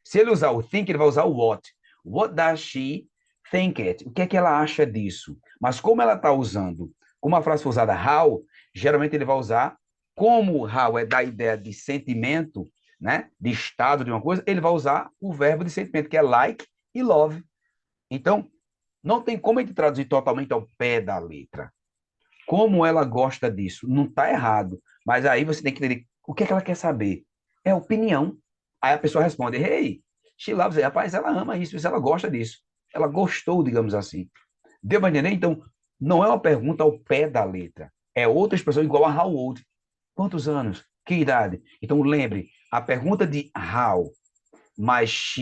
Se ele usar o think, ele vai usar o what. What does she think it? O que é que ela acha disso? Mas como ela está usando, como a frase foi usada how, geralmente ele vai usar, como how é da ideia de sentimento, né, de estado de uma coisa, ele vai usar o verbo de sentimento, que é like e love. Então, não tem como a gente traduzir totalmente ao pé da letra. Como ela gosta disso? Não está errado. Mas aí você tem que entender o que é que ela quer saber. É opinião. Aí a pessoa responde, hey, she loves it. Rapaz, ela ama isso, ela gosta disso. Ela gostou, digamos assim. Deu para entender? Então, não é uma pergunta ao pé da letra. É outra expressão igual a how old. Quantos anos? Que idade? Então, lembre, a pergunta de how mais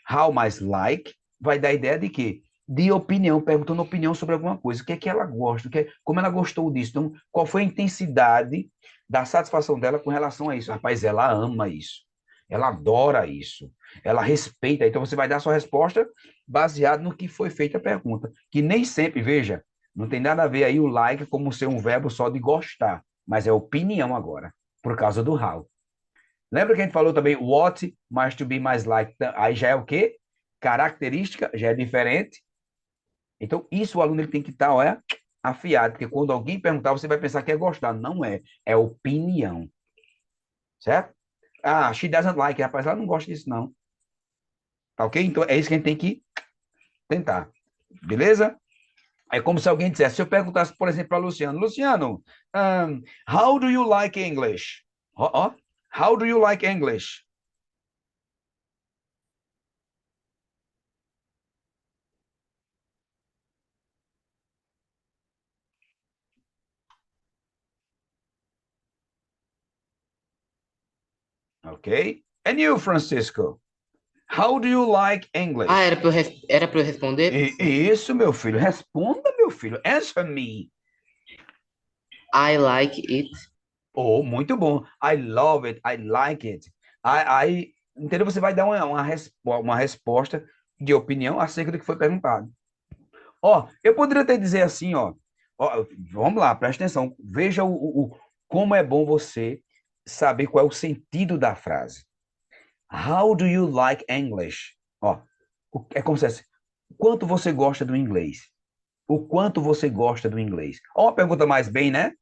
how mais like, vai dar a ideia de quê? De opinião, perguntando opinião sobre alguma coisa. O que é que ela gosta? Como ela gostou disso? Então, qual foi a intensidade da satisfação dela com relação a isso? Rapaz, ela ama isso. Ela adora isso. Ela respeita. Então, você vai dar a sua resposta baseado no que foi feita a pergunta. Que nem sempre, veja, Não tem nada a ver aí o like como ser um verbo só de gostar, mas é opinião agora, por causa do how. Lembra que a gente falou também what mais to be mais like? Aí já é o quê? Característica, já é diferente. Então, isso o aluno ele tem que estar, olha, afiado, porque quando alguém perguntar, você vai pensar que é gostar. Não é, é opinião. Certo? Ah, she doesn't like, rapaz, ela não gosta disso, não. Tá ok? Então, é isso que a gente tem que tentar. Beleza? É como se alguém dissesse, se eu perguntasse, por exemplo, para Luciano, Luciano, how do you like English? How do you like English? Ok? And you, Francisco? How do you like English? Ah, era pra eu responder? Isso, meu filho. Responda, meu filho. Answer me. I like it. Oh, muito bom. I love it. I like it. Entendeu? Você vai dar uma resposta de opinião acerca do que foi perguntado. Ó, eu poderia até dizer assim, ó, vamos lá, presta atenção. Veja como é bom você saber qual é o sentido da frase. How do you like English? Ó, é como se fosse, quanto você gosta do inglês? O quanto você gosta do inglês? Ó, uma pergunta mais bem, né?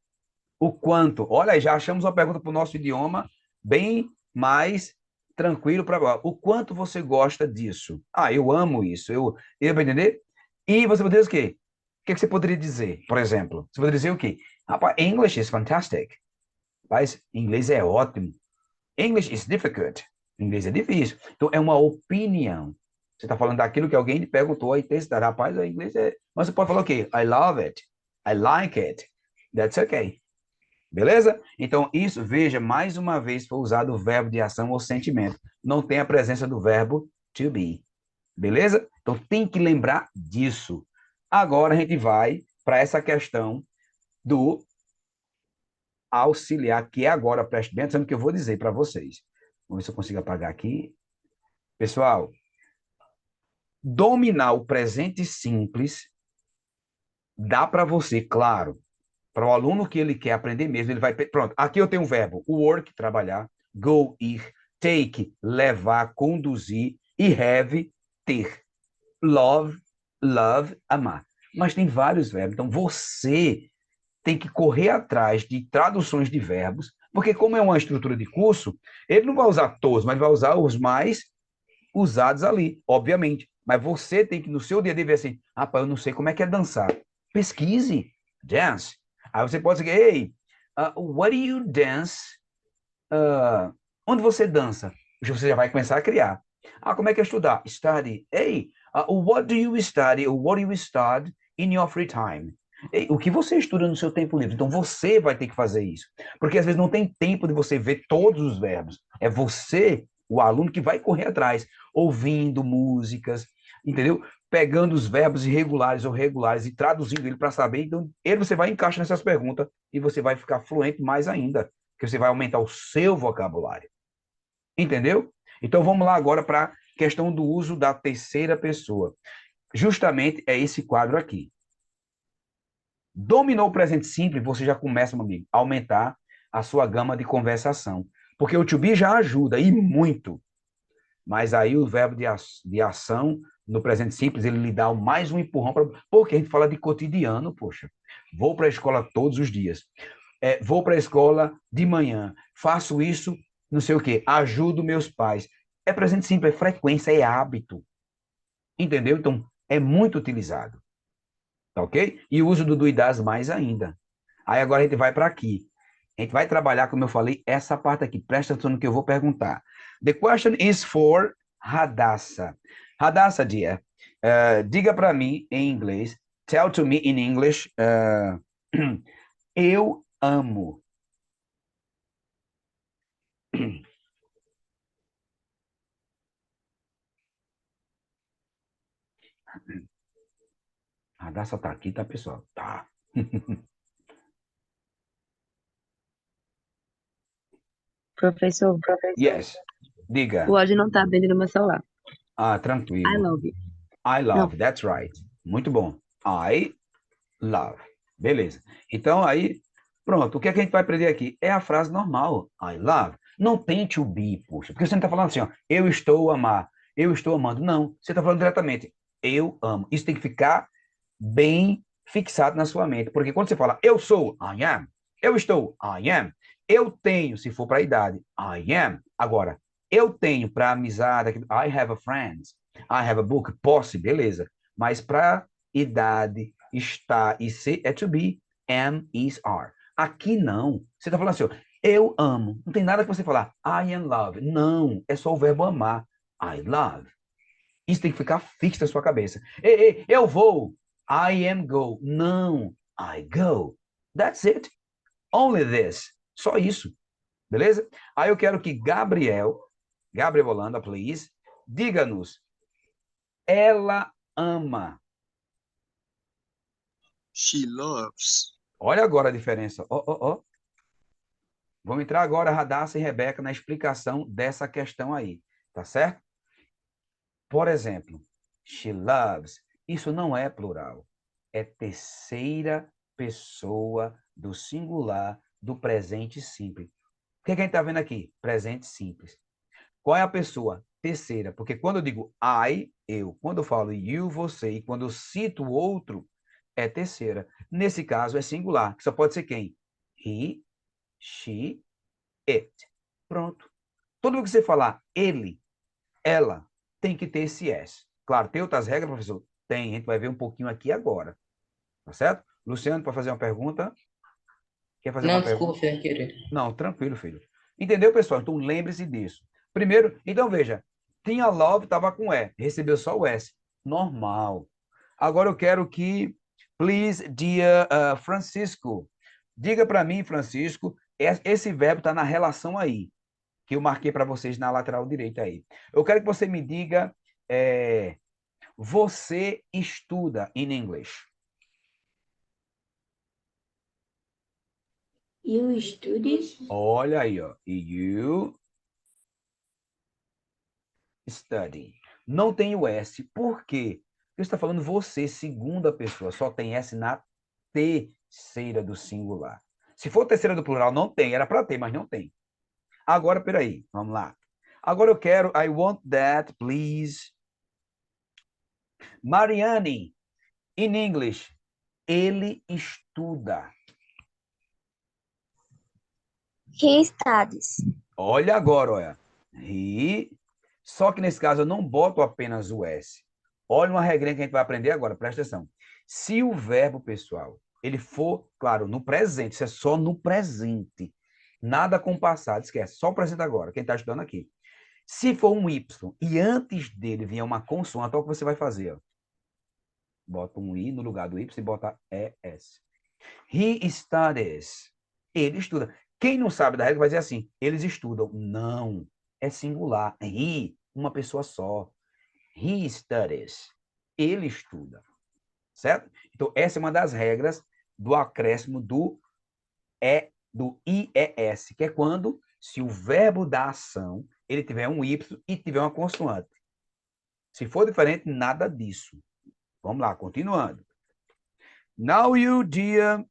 O quanto? Olha, já achamos uma pergunta para o nosso idioma bem mais tranquilo para o quanto você gosta disso? Ah, eu amo isso. Eu vai entender? E você poderia dizer o quê? O que você poderia dizer, por exemplo? Você poderia dizer o quê? Rapaz, English is fantastic. Rapaz, inglês é ótimo. English is difficult. Inglês é difícil. Então, é uma opinião. Você está falando daquilo que alguém lhe perguntou aí, rapaz, o inglês é... Mas você pode falar o quê? I love it. I like it. That's okay. Beleza? Então, isso, veja, mais uma vez foi usado o verbo de ação ou sentimento. Não tem a presença do verbo to be. Beleza? Então, tem que lembrar disso. Agora, a gente vai para essa questão do auxiliar, que é agora, preste bem atenção no que eu vou dizer para vocês. Vamos ver se eu consigo apagar aqui. Pessoal, dominar o presente simples dá para você, claro, para o aluno que ele quer aprender mesmo, ele vai... Pronto, aqui eu tenho um verbo, work, trabalhar, go, ir, take, levar, conduzir, e have, ter. Love, amar. Mas tem vários verbos, então você tem que correr atrás de traduções de verbos, porque como é uma estrutura de curso, ele não vai usar todos, mas vai usar os mais usados ali, obviamente. Mas você tem que, no seu dia a dia, ver assim, rapaz, eu não sei como é que é dançar. Pesquise, dance. Aí você pode dizer, hey, what do you dance? Onde você dança? Você já vai começar a criar. Como é que é estudar? Study. Hey, what do you study? Or what do you study in your free time? Hey, o que você estuda no seu tempo livre? Então você vai ter que fazer isso. Porque às vezes não tem tempo de você ver todos os verbos. É você, o aluno, que vai correr atrás, ouvindo músicas, entendeu? Pegando os verbos irregulares ou regulares e traduzindo ele para saber. Então, você vai encaixar nessas perguntas e você vai ficar fluente mais ainda, porque você vai aumentar o seu vocabulário. Entendeu? Então, vamos lá agora para a questão do uso da terceira pessoa. Justamente é esse quadro aqui. Dominou o presente simples, você já começa, meu amigo, a aumentar a sua gama de conversação. Porque o to be já ajuda, e muito. Mas aí o verbo de ação no presente simples, ele lhe dá mais um empurrão, porque a gente fala de cotidiano, poxa. Vou para a escola todos os dias. Vou para a escola de manhã. Faço isso, não sei o quê. Ajudo meus pais. É presente simples, é frequência, é hábito. Entendeu? Então, é muito utilizado. Tá ok? E o uso do do e das mais ainda. Aí agora a gente vai para aqui. A gente vai trabalhar, como eu falei, essa parte aqui. Presta atenção no que eu vou perguntar. The question is for Hadassah. Hadassah, dear, diga para mim em inglês. Tell to me in English. Eu amo. Hadassah tá aqui, tá, pessoal? Tá. Professor, Yes. Diga. o áudio não tá abrindo no meu celular. Tranquilo. I love you. I love, that's right. Muito bom. I love. Beleza. Então, aí, pronto. O que é que a gente vai aprender aqui? É a frase normal. I love. Não tem to be, puxa. Porque você não está falando assim, ó, eu estou a amar, eu estou amando. Não. Você está falando diretamente, eu amo. Isso tem que ficar bem fixado na sua mente. Porque quando você fala, eu sou, I am. Eu estou, I am. Eu tenho, se for para a idade, I am. Agora, eu tenho para amizade, I have a friend. I have a book. Posse, beleza. Mas para idade, está e ser é to be, am, is, are. Aqui não. Você está falando assim, ó, eu amo. Não tem nada que você falar, I am love. Não, é só o verbo amar. I love. Isso tem que ficar fixo na sua cabeça. Ei, eu vou. I am go. Não, I go. That's it. Only this. Só isso. Beleza? Aí eu quero que Gabriel Holanda, please, diga-nos. Ela ama. She loves. Olha agora a diferença. Vamos entrar agora, Radassa e Rebeca, na explicação dessa questão aí. Tá certo? Por exemplo, she loves. Isso não é plural. É terceira pessoa do singular do presente simples. O que a gente está vendo aqui? Presente simples. Qual é a pessoa? Terceira. Porque quando eu digo I, eu. Quando eu falo you, você. E quando eu cito o outro, é terceira. Nesse caso, é singular, que só pode ser quem? He, she, it. Pronto. Todo mundo que você falar ele, ela, tem que ter esse S. Claro, tem outras regras, professor? Tem. A gente vai ver um pouquinho aqui agora. Tá certo? Luciano, para fazer uma pergunta? Quer fazer Não, uma desculpa, pergunta? sem querer. Não, tranquilo, filho. Entendeu, pessoal? Então, lembre-se disso. Primeiro, então, veja. Tinha love, estava com E. Recebeu só o S. Normal. Agora eu quero que, please, dear Francisco, diga para mim, Francisco, esse verbo está na relação aí, que eu marquei para vocês na lateral direita aí. Eu quero que você me diga, você estuda in English. You study? Olha aí, ó. You study. Não tem o S. Por quê? Porque está falando você, segunda pessoa. Só tem S na terceira do singular. Se for terceira do plural, não tem. Era para ter, mas não tem. Agora, peraí. Vamos lá. Agora eu quero, I want that, please. Mariane, in English, ele estuda. He studies. Olha agora, olha. He. Só que nesse caso eu não boto apenas o S. Olha uma regrinha que a gente vai aprender agora, presta atenção. Se o verbo, pessoal, ele for, claro, no presente, isso é só no presente. Nada com o passado, esquece. Só o presente agora, quem está estudando aqui. Se for um Y e antes dele vier uma consoante, olha o que você vai fazer. Ó. Bota um I no lugar do Y e bota ES. He studies. Ele estuda. Quem não sabe da regra vai dizer assim, eles estudam. Não, é singular. He, uma pessoa só. He studies. Ele estuda. Certo? Então, essa é uma das regras do acréscimo do IES, que é quando, se o verbo da ação, ele tiver um Y e tiver uma consoante. Se for diferente, nada disso. Vamos lá, continuando. Now you, dear,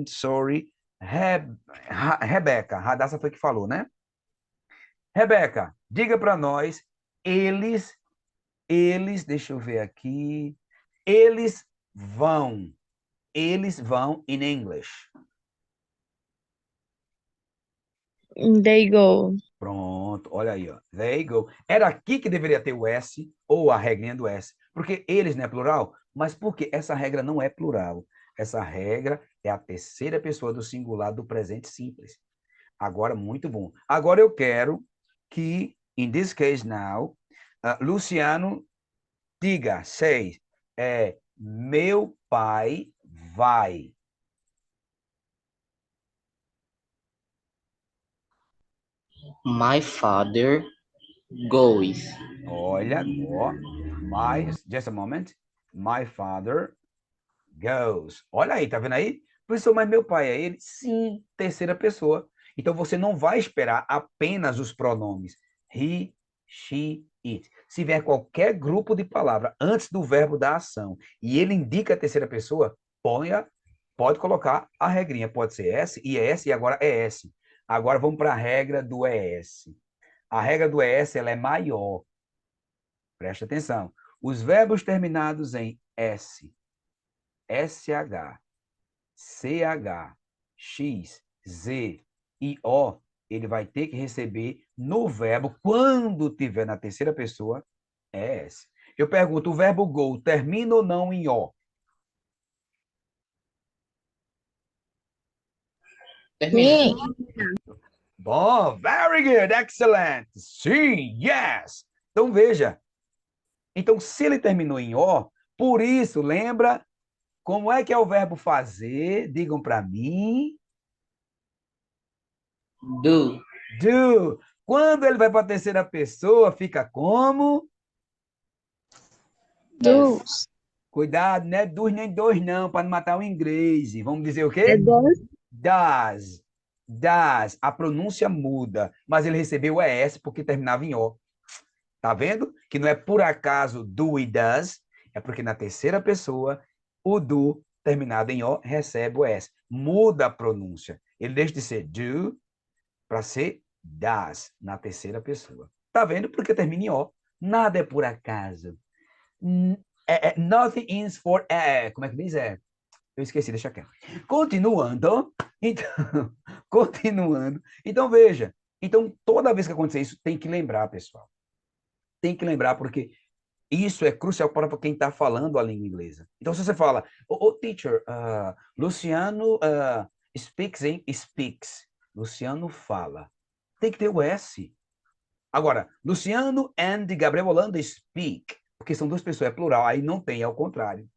sorry, Rebeca, Radassa foi que falou, né? Rebeca, diga para nós, eles, deixa eu ver aqui, eles vão in English. They go. Pronto, olha aí, ó. They go. Era aqui que deveria ter o S, ou a regrinha do S, porque eles não é plural, mas porque essa regra não é plural. Essa regra é a terceira pessoa do singular do presente simples. Agora, muito bom. Agora eu quero que, in this case now, Luciano diga, say, meu pai vai. My father goes. Olha, ó. Just a moment. My father goes. Olha aí, tá vendo aí? Professor, mas meu pai é ele? Sim, terceira pessoa. Então, você não vai esperar apenas os pronomes. He, she, it. Se vier qualquer grupo de palavra antes do verbo da ação e ele indica a terceira pessoa, pode colocar a regrinha. Pode ser S, IES e agora ES. Agora vamos para a regra do ES. A regra do ES ela é maior. Presta atenção. Os verbos terminados em S, SH, CH, X, Z e O, ele vai ter que receber no verbo, quando tiver na terceira pessoa, ES. Eu pergunto, o verbo go termina ou não em O? Termina. Bom, very good, excellent. Sim, yes. Então, veja. Então, se ele terminou em O, por isso, lembra como é que é o verbo fazer? Digam para mim. Do. Do. Quando ele vai para a terceira pessoa, fica como? Does. Cuidado, não é dos nem dois, não, para não matar o inglês. Vamos dizer o É quê? does. Does. Does. A pronúncia muda, mas ele recebeu o ES porque terminava em O. Tá vendo? Que não é por acaso do e does, é porque na terceira pessoa, o do, terminado em O, recebe o S. Muda a pronúncia. Ele deixa de ser do para ser does, na terceira pessoa. Tá vendo? Porque termina em O. Nada é por acaso. Nothing is for... como é que diz? Eu esqueci, deixa quieto. Continuando. Então, continuando. Então, veja. Então, toda vez que acontecer isso, tem que lembrar, pessoal. Tem que lembrar, porque isso é crucial para quem está falando a língua inglesa. Então, se você fala, teacher, Luciano speaks. Luciano fala. Tem que ter o S. Agora, Luciano and Gabriel Holanda speak. Porque são duas pessoas, é plural. Aí não tem, é o contrário.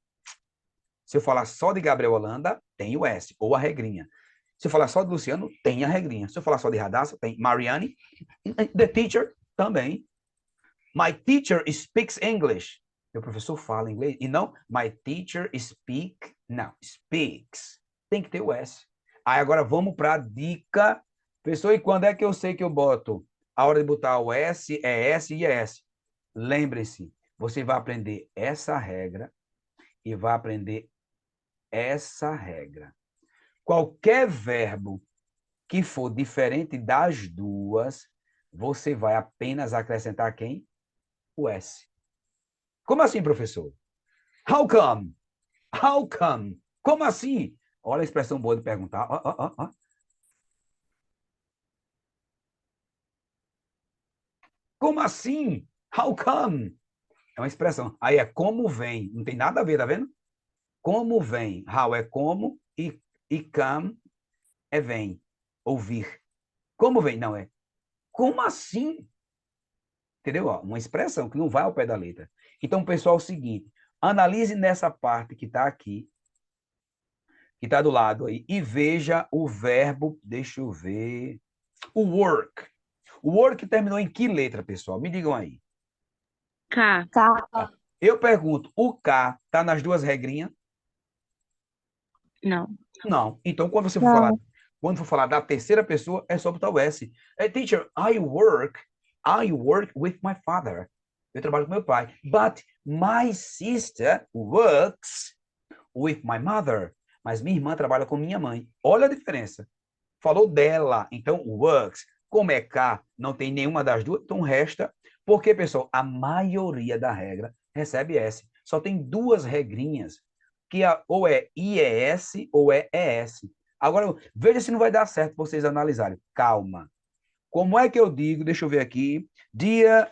Se eu falar só de Gabriel Holanda, tem o S, ou a regrinha. Se eu falar só de Luciano, tem a regrinha. Se eu falar só de Radassa, tem Mariane. The teacher, também. My teacher speaks English. Meu professor fala inglês. E não, my teacher speaks. Tem que ter o S. Aí agora vamos para a dica. Professor, e quando é que eu sei que eu boto? A hora de botar o S, é S e é S. Lembre-se, você vai aprender essa regra e vai aprender essa regra. Qualquer verbo que for diferente das duas, você vai apenas acrescentar quem? O S. Como assim, professor? How come? How come? Como assim? Olha a expressão boa de perguntar. Como assim? How come? É uma expressão. Aí é como vem. Não tem nada a ver, tá vendo? Como vem. How é como e come é vem. Ouvir. Como vem? Não, é como assim? Entendeu? Uma expressão que não vai ao pé da letra. Então, pessoal, é o seguinte. Analise nessa parte que está aqui, que está do lado aí, e veja o verbo, deixa eu ver, o work. O work terminou em que letra, pessoal? Me digam aí. K. K. Eu pergunto, o K está nas duas regrinhas? Não. Não. Então, quando você for Não. falar, quando for falar da terceira pessoa, é só botar o S. Teacher, I work with my father. Eu trabalho com meu pai. But my sister works with my mother. Mas minha irmã trabalha com minha mãe. Olha a diferença. Falou dela. Então, works. Como é K, não tem nenhuma das duas, então resta. Porque, pessoal, a maioria da regra recebe S. Só tem duas regrinhas, que ou é IES ou é ES. Agora, veja se não vai dar certo para vocês analisarem. Calma. Como é que eu digo? Deixa eu ver aqui. Dia...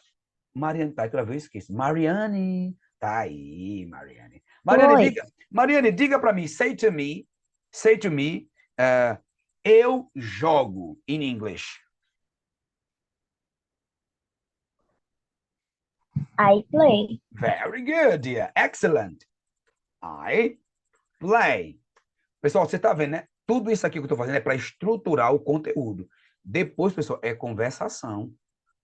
Mariane, tá, outra vez eu esqueço. Mariane. Tá aí, Mariane. Oi. Mariane, diga para mim. Say to me, eu jogo in English. I play. Very good, dear. Excellent. I play. Pessoal, você está vendo, né? Tudo isso aqui que eu estou fazendo é para estruturar o conteúdo. Depois, pessoal, é conversação.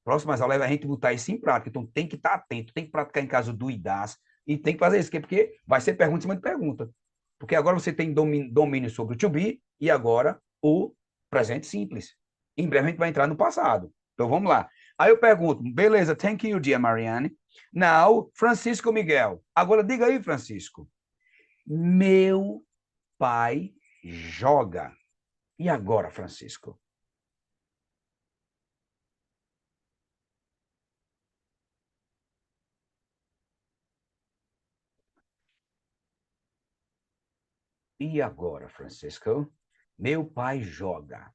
Próximas aulas a gente botar isso em prática. Então, tem que estar atento, tem que praticar em casa do IDAS e tem que fazer isso, porque vai ser pergunta em cima de pergunta. Porque agora você tem domínio sobre o to be e agora o presente simples. Em breve a gente vai entrar no passado. Então, vamos lá. Aí eu pergunto, beleza, thank you, dear Mariane. Now, Francisco Miguel. Agora, diga aí, Francisco. Meu pai joga. E agora, Francisco? E agora, Francisco? Meu pai joga.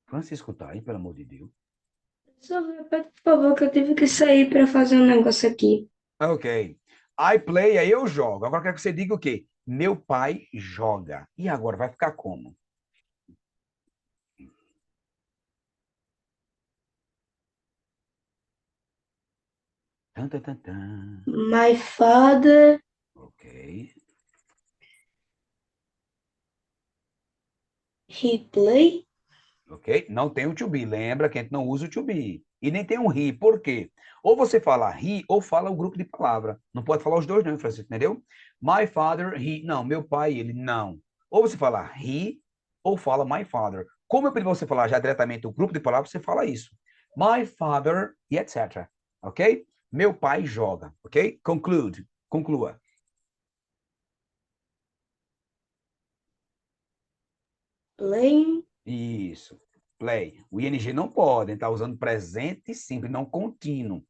Francisco tá aí, pelo amor de Deus. Só repete, por favor, que eu tive que sair para fazer um negócio aqui. Ok. I play, aí eu jogo. Agora eu quero que você diga o quê? Meu pai joga. E agora vai ficar como? Tan, tan, tan, tan. My father, Ok. he play. Ok? Não tem o to be. Lembra que a gente não usa o to be. E nem tem um he. Por quê? Ou você fala he ou fala o grupo de palavra. Não pode falar os dois, não, Francisco, entendeu? My father, he. Não, meu pai, ele. Não. Ou você fala he ou fala my father. Como eu pedi você falar já diretamente o grupo de palavras, você fala isso. My father e etc. Ok? Meu pai joga. Ok? Conclude. Conclua. Playing. Isso. Play. O ing não pode, está usando presente simples, não contínuo.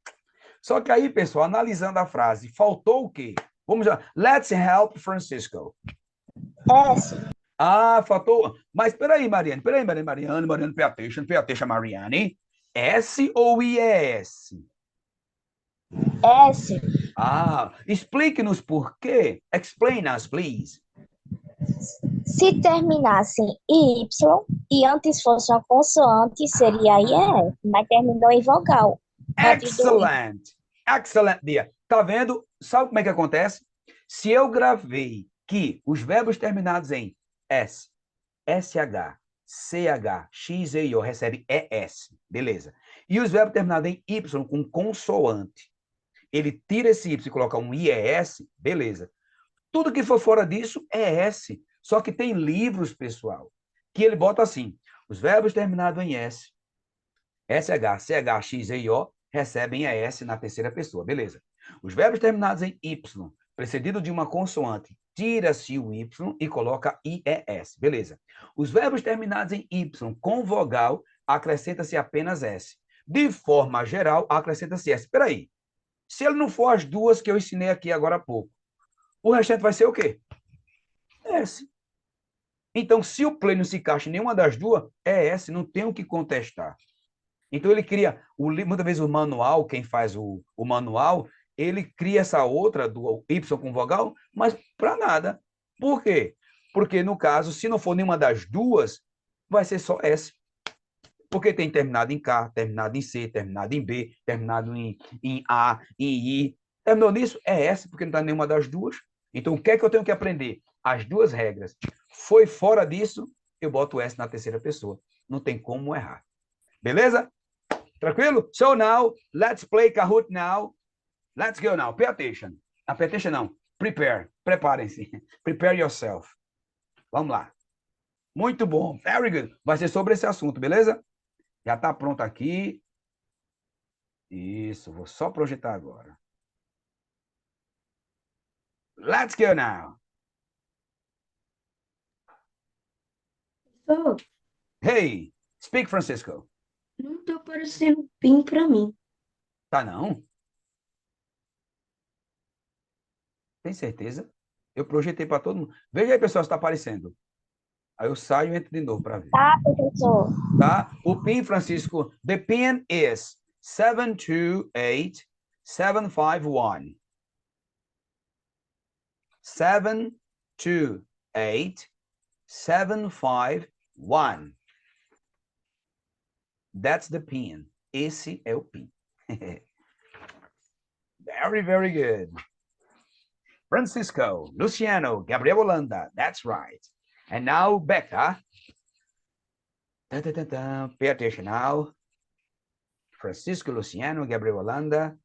Só que aí, pessoal, analisando a frase, faltou o quê? Vamos lá. Let's help Francisco. S. Ah, faltou. Mas Mariane, Mariane, pay attention, Mariane. S ou IS? S. Ah, explique-nos por quê. Explain us, please. Se terminasse em Y e antes fosse uma consoante, seria IES, mas terminou em vogal. Antes do I. Excellent. Excellent, Dia. Tá vendo? Sabe como é que acontece? Se eu gravei que os verbos terminados em S, SH, CH, XEO recebe ES, beleza. E os verbos terminados em Y com consoante, ele tira esse Y e coloca um IES, beleza. Tudo que for fora disso é S. Só que tem livros, pessoal, que ele bota assim, os verbos terminados em S, SH, CH, XEO recebem ES na terceira pessoa, beleza. Os verbos terminados em Y, precedido de uma consoante, tira-se o Y e coloca IES, beleza. Os verbos terminados em Y com vogal, acrescenta-se apenas S. De forma geral, acrescenta-se S. Espera aí. Se ele não for as duas que eu ensinei aqui agora há pouco, o restante vai ser o quê? S. Então, se o play não se encaixa em nenhuma das duas, é S, não tem o que contestar. Então, ele cria, muitas vezes o manual, quem faz o manual, ele cria essa outra do Y com vogal, mas para nada. Por quê? Porque, no caso, se não for nenhuma das duas, vai ser só S. Porque tem terminado em K, terminado em C, terminado em B, terminado em A, em I. Terminou nisso? É S, porque não está nenhuma das duas. Então, o que é que eu tenho que aprender? As duas regras. Foi fora disso, eu boto S na terceira pessoa. Não tem como errar. Beleza? Tranquilo? So now, let's play Kahoot now. Let's go now. Pay attention. Pay attention não. Prepare. Preparem-se. Prepare yourself. Vamos lá. Muito bom. Very good. Vai ser sobre esse assunto, beleza? Já está pronto aqui. Isso, vou só projetar agora. Let's go now. Oh, Hey, speak Francisco. não tá aparecendo PIN para mim. Tá não? Tem certeza? Eu projetei para todo mundo. Veja aí, pessoal, se está aparecendo. Aí eu saio e entro de novo para ver. Tá, professor? Tá? O PIN, Francisco, the PIN is 728751. 728751. That's the PIN. Esse é o PIN. Very, very good. Francisco, Luciano, Gabriel Holanda. That's right. And now, Becca. Dun, dun, dun, dun. Pay attention now. Francisco, Luciano, Gabriel Holanda.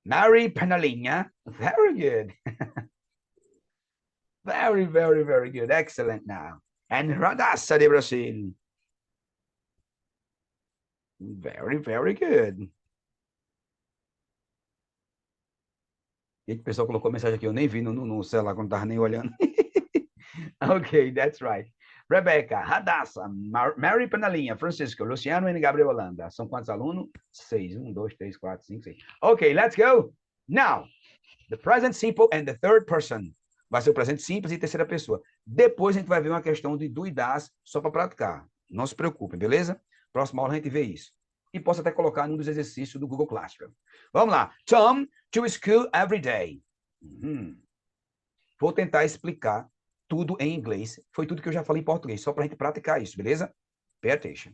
Mary Penalinha. Very good. Very, very, very good. Excellent now. And Radassa de Brasil. Very, very good. E o pessoal colocou mensagem aqui, eu nem vi no celular quando estava nem olhando. Ok, that's right. Rebecca, Radassa, Mary Panelinha, Francisco, Luciano e Gabriel Holanda. São quantos alunos? 6. 1, 2, 3, 4, 5, 6. Ok, let's go. Now, the present simple and the third person. Vai ser o presente simples e terceira pessoa. Depois a gente vai ver uma questão de do e das, só para praticar. Não se preocupem, beleza? Próxima aula a gente vê isso. E posso até colocar num dos exercícios do Google Classroom. Vamos lá. Tom to school every day. Vou tentar explicar tudo em inglês. Foi tudo que eu já falei em português, só para a gente praticar isso, beleza? Pay attention.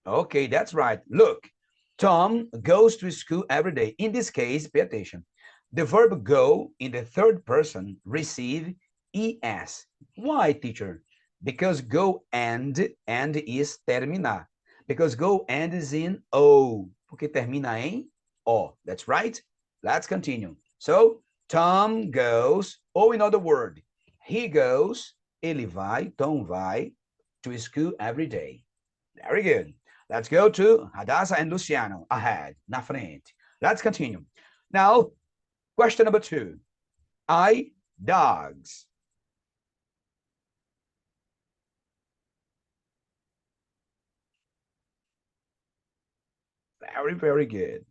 Okay, that's right. Look, Tom goes to school every day. In this case, pay attention. The verb go in the third person receive es. Why, teacher? Because go and is terminar. Because go and is in o. Porque termina em o. That's right. Let's continue. So, Tom goes, or in other word, he goes, ele vai, Tom vai, to school every day. Very good. Let's go to Hadassah and Luciano ahead, na frente. Let's continue. Now, question number 2. Dogs. Very, very good.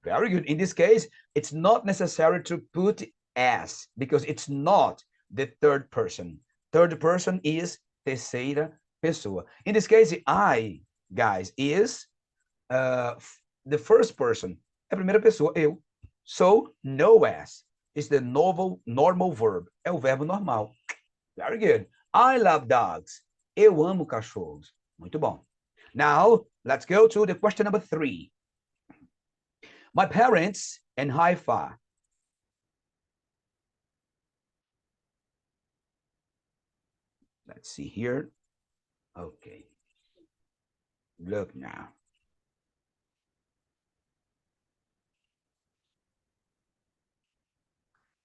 Very good. In this case, it's not necessary to put as because it's not the third person. Third person is terceira pessoa. In this case, I, guys, is the first person. É a primeira pessoa, eu. So, no as is the normal verb. É o verbo normal. Very good. I love dogs. Eu amo cachorros. Muito bom. Now, let's go to the question number 3. My parents and Haifa. Let's see here. Okay. Look now.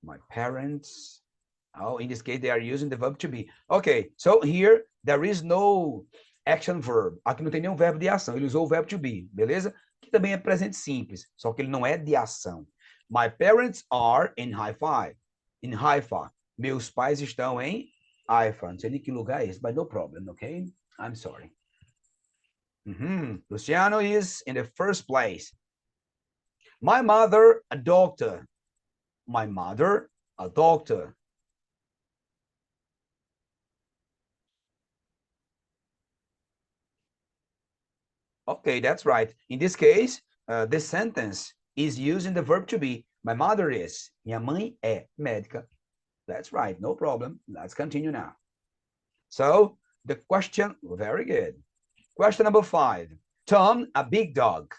My parents. Oh, in this case, they are using the verb to be. Okay, so here, there is no action verb. Aqui não tem nenhum verbo de ação. Ele usou o verbo to be, beleza? Que também é presente simples, só que ele não é de ação. My parents are in Haifa. In Haifa. Meus pais estão em Haifa. Não sei de que lugar é esse, but no problem, okay? I'm sorry. Luciano is in the first place. My mother, a doctor. My mother, a doctor. Okay, that's right. In this case, the sentence is using the verb to be. My mother is. Minha mãe é médica. That's right, no problem. Let's continue now. So, the question, very good. Question number 5. Tom, a big dog.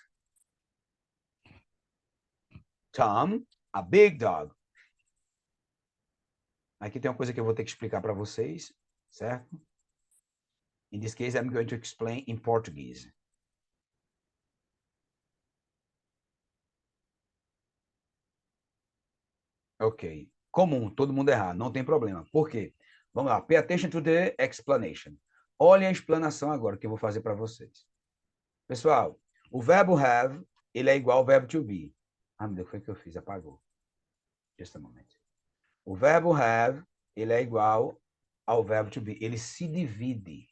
Tom, a big dog. Aqui tem uma coisa que eu vou ter que explicar para vocês, certo? In this case, I'm going to explain in Portuguese. Ok. Comum, todo mundo errar, não tem problema. Por quê? Vamos lá, pay attention to the explanation. Olhem a explanação agora que eu vou fazer para vocês. Pessoal, o verbo have, ele é igual ao verbo to be. Ah, meu Deus, foi o que eu fiz, apagou. Just a moment. O verbo have, ele é igual ao verbo to be. Ele se divide.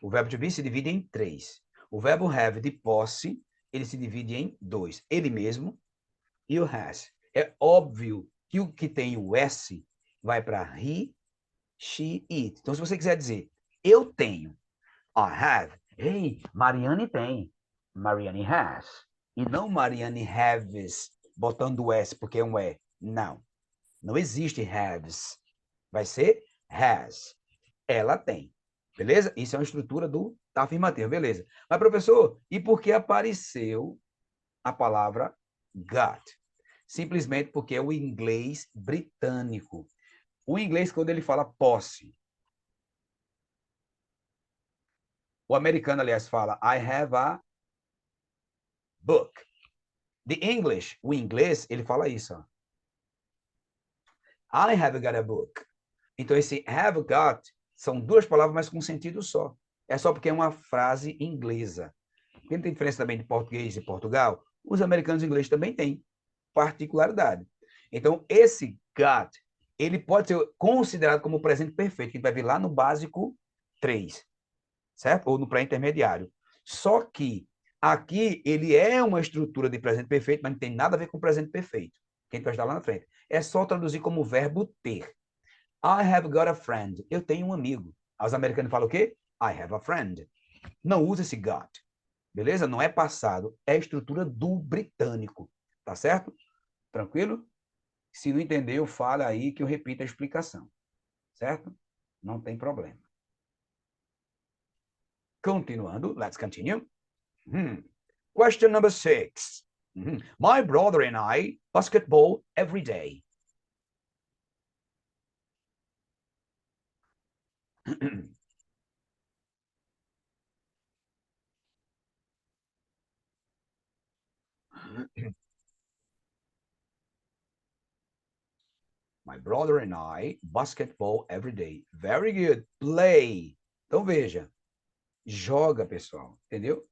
O verbo to be se divide em 3. O verbo have de posse, ele se divide em 2. Ele mesmo e o has. É óbvio que o que tem o S vai para he, she, it. Então, se você quiser dizer, eu tenho, I have. Ei, Mariane tem. Mariane has. E não Mariane haves, botando o S, porque é um E. Não. Não existe haves. Vai ser has. Ela tem. Beleza? Isso é uma estrutura do afirmativo, beleza. Mas, professor, e por que apareceu a palavra got? Simplesmente porque é o inglês britânico. O inglês, quando ele fala posse. O americano, aliás, fala I have a book. The English, o inglês, ele fala isso. Ó. I have got a book. Então, esse have got são duas palavras, mas com sentido só. É só porque é uma frase inglesa. Porque não tem diferença também de português e Portugal? Os americanos ingleses também têm particularidade. Então, esse got, ele pode ser considerado como presente perfeito, que a gente vai ver lá no básico 3, certo? Ou no pré-intermediário. Só que aqui ele é uma estrutura de presente perfeito, mas não tem nada a ver com presente perfeito, que a gente vai estudar lá na frente. É só traduzir como verbo ter. I have got a friend. Eu tenho um amigo. Os americanos falam o quê? I have a friend. Não usa esse got. Beleza? Não é passado. É a estrutura do britânico. Tá certo? Tranquilo? Se não entendeu, fala aí que eu repito a explicação. Certo? Não tem problema. Continuando. Let's continue. Question number 6. My brother and I basketball every day. My brother and I basketball every day. Very good. Play. Então veja. Joga, pessoal. Entendeu?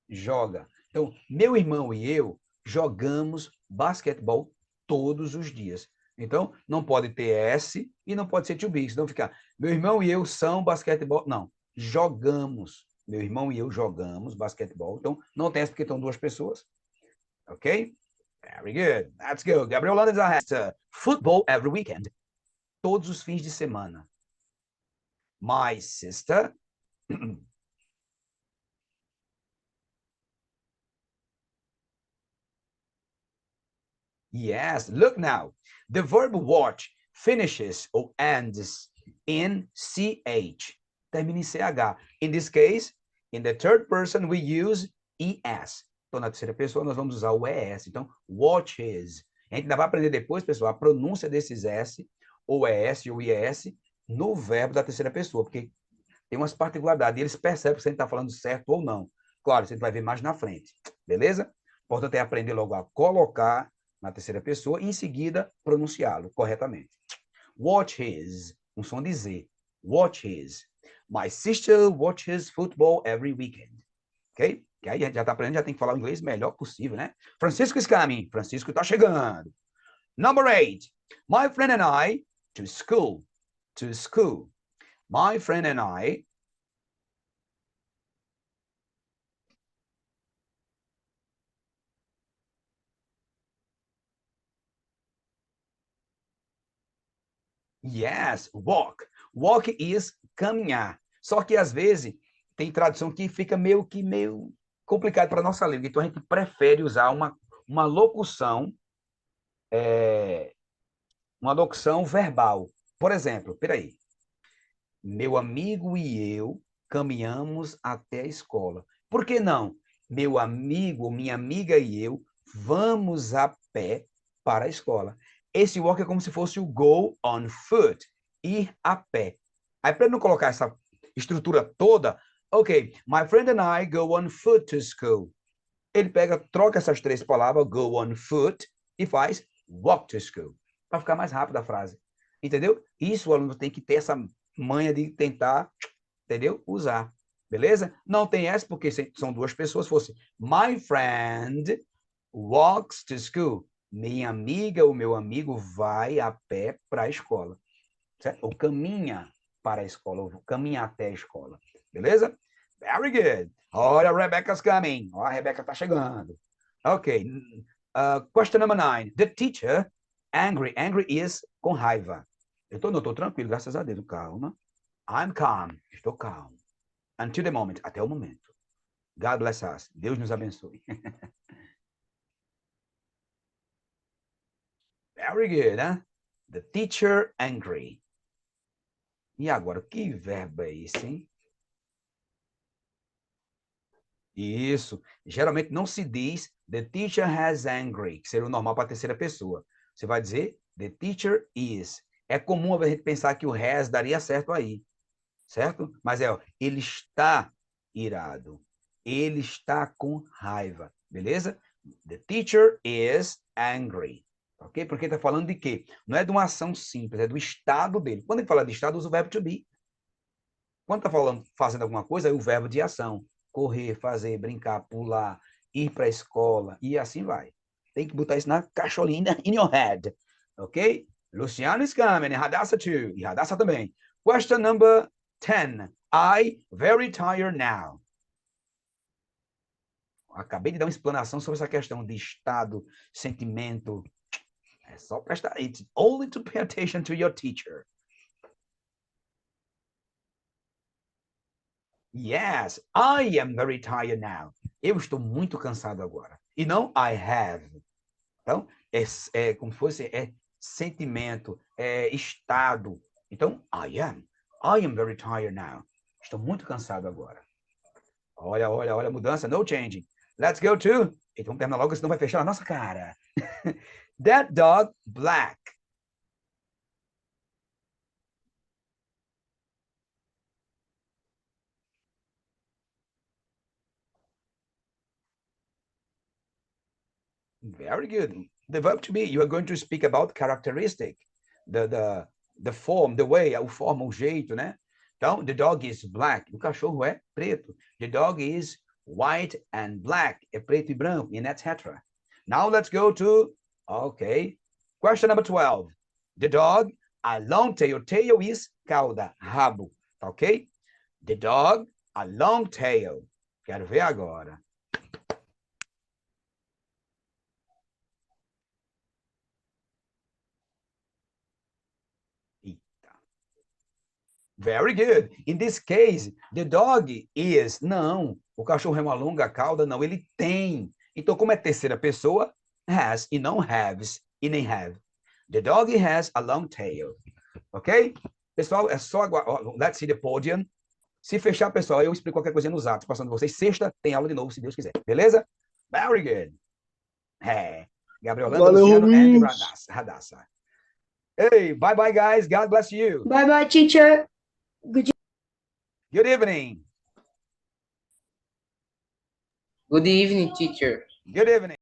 Joga. Então, meu irmão e eu jogamos basquetebol todos os dias. Então, não pode ter S e não pode ser to be. Senão fica, meu irmão e eu são basquetebol. Não, jogamos. Meu irmão e eu jogamos basquetebol. Então, não tem S porque estão duas pessoas. Ok? Very good. Let's go. Gabriel Landes arresta. Football every weekend. Todos os fins de semana. My sister... Yes, look now. The verb watch finishes or ends in CH. Termina em CH. In this case, in the third person, we use ES. Então, na terceira pessoa, nós vamos usar o ES. Então, watches. A gente ainda vai aprender depois, pessoal, a pronúncia desses S, ou ES ou IES, no verbo da terceira pessoa, porque tem umas particularidades, e eles percebem se a gente está falando certo ou não. Claro, você vai ver mais na frente. Beleza? Importante é aprender logo a colocar na terceira pessoa, e em seguida pronunciá-lo corretamente. Watch his, um som de Z. Watch his. My sister watches football every weekend. Ok? Que aí a gente já está aprendendo, já tem que falar o inglês melhor possível, né? Francisco is coming. Francisco está chegando. Number 8. My friend and I to school. To school. My friend and I Yes, walk. Walk is caminhar. Só que às vezes tem tradução que fica meio complicado para a nossa língua. Então a gente prefere usar uma locução verbal. Por exemplo, peraí. Meu amigo e eu caminhamos até a escola. Por que não? Meu amigo, minha amiga e eu vamos a pé para a escola. Esse walk é como se fosse o go on foot, ir a pé. Aí, para não colocar essa estrutura toda, ok, my friend and I go on foot to school. Ele troca essas três palavras, go on foot, e faz walk to school, para ficar mais rápida a frase. Entendeu? Isso o aluno tem que ter essa manha de tentar, entendeu? Usar. Beleza? Não tem essa, porque são duas pessoas. Se fosse, my friend walks to school. Minha amiga ou meu amigo vai a pé para a escola. Certo? Ou caminha para a escola, ou caminha até a escola. Beleza? Very good. Olha, a Rebecca's coming. Ó, a Rebecca está chegando. Ok. Question number 9. The teacher, angry. Angry is com raiva. Não estou tranquilo, graças a Deus. Calma. I'm calm. Estou calmo. Until the moment. Até o momento. God bless us. Deus nos abençoe. Very good, hein? The teacher angry. E agora, que verbo é esse, hein? Isso. Geralmente não se diz the teacher has angry, que seria o normal para a terceira pessoa. Você vai dizer the teacher is. É comum a gente pensar que o has daria certo aí. Certo? Mas ele está irado. Ele está com raiva. Beleza? The teacher is angry. Ok? Porque está falando de quê? Não é de uma ação simples, é do estado dele. Quando ele fala de estado, usa o verbo to be. Quando tá falando, fazendo alguma coisa, é o verbo de ação. Correr, fazer, brincar, pular, ir para a escola, e assim vai. Tem que botar isso na caixolinha in your head. Ok? Luciano is coming, and Hadassah too. E Hadassah também. Question number 10. I very tired now. Acabei de dar uma explanação sobre essa questão de estado, sentimento. É só prestar. It's only to pay attention to your teacher. Yes, I am very tired now. Eu estou muito cansado agora. E não I have. Então, é como se fosse sentimento, estado. Então, I am. I am very tired now. Estou muito cansado agora. Olha a mudança. No changing. Let's go to... Então, vamos terminar logo, senão vai fechar a nossa cara. That dog black. Very good. The verb to be, you are going to speak about characteristic, the form, the way, a forma, o jeito, né? Então, the dog is black. O cachorro é preto. The dog is white and black. É preto e branco, and etc. Now let's go to, okay, question number 12. The dog, a long tail. Tail is cauda, rabo, ok? The dog, a long tail. Quero ver agora. Very good. In this case, the dog is. Não, o cachorro é uma longa cauda, não, ele tem. Então, como é terceira pessoa, has e não haves e nem have. The dog has a long tail. Ok? Pessoal, é só agora. Let's see the podium. Se fechar, pessoal, eu explico qualquer coisa nos atos. Passando vocês, sexta, tem aula de novo, se Deus quiser. Beleza? Very good. Gabriel Landa, Valeu, Luciano and Luiz. Hadassah. Hey, bye-bye, guys. God bless you. Bye-bye, teacher. Good Good evening. Good evening, teacher. Good evening.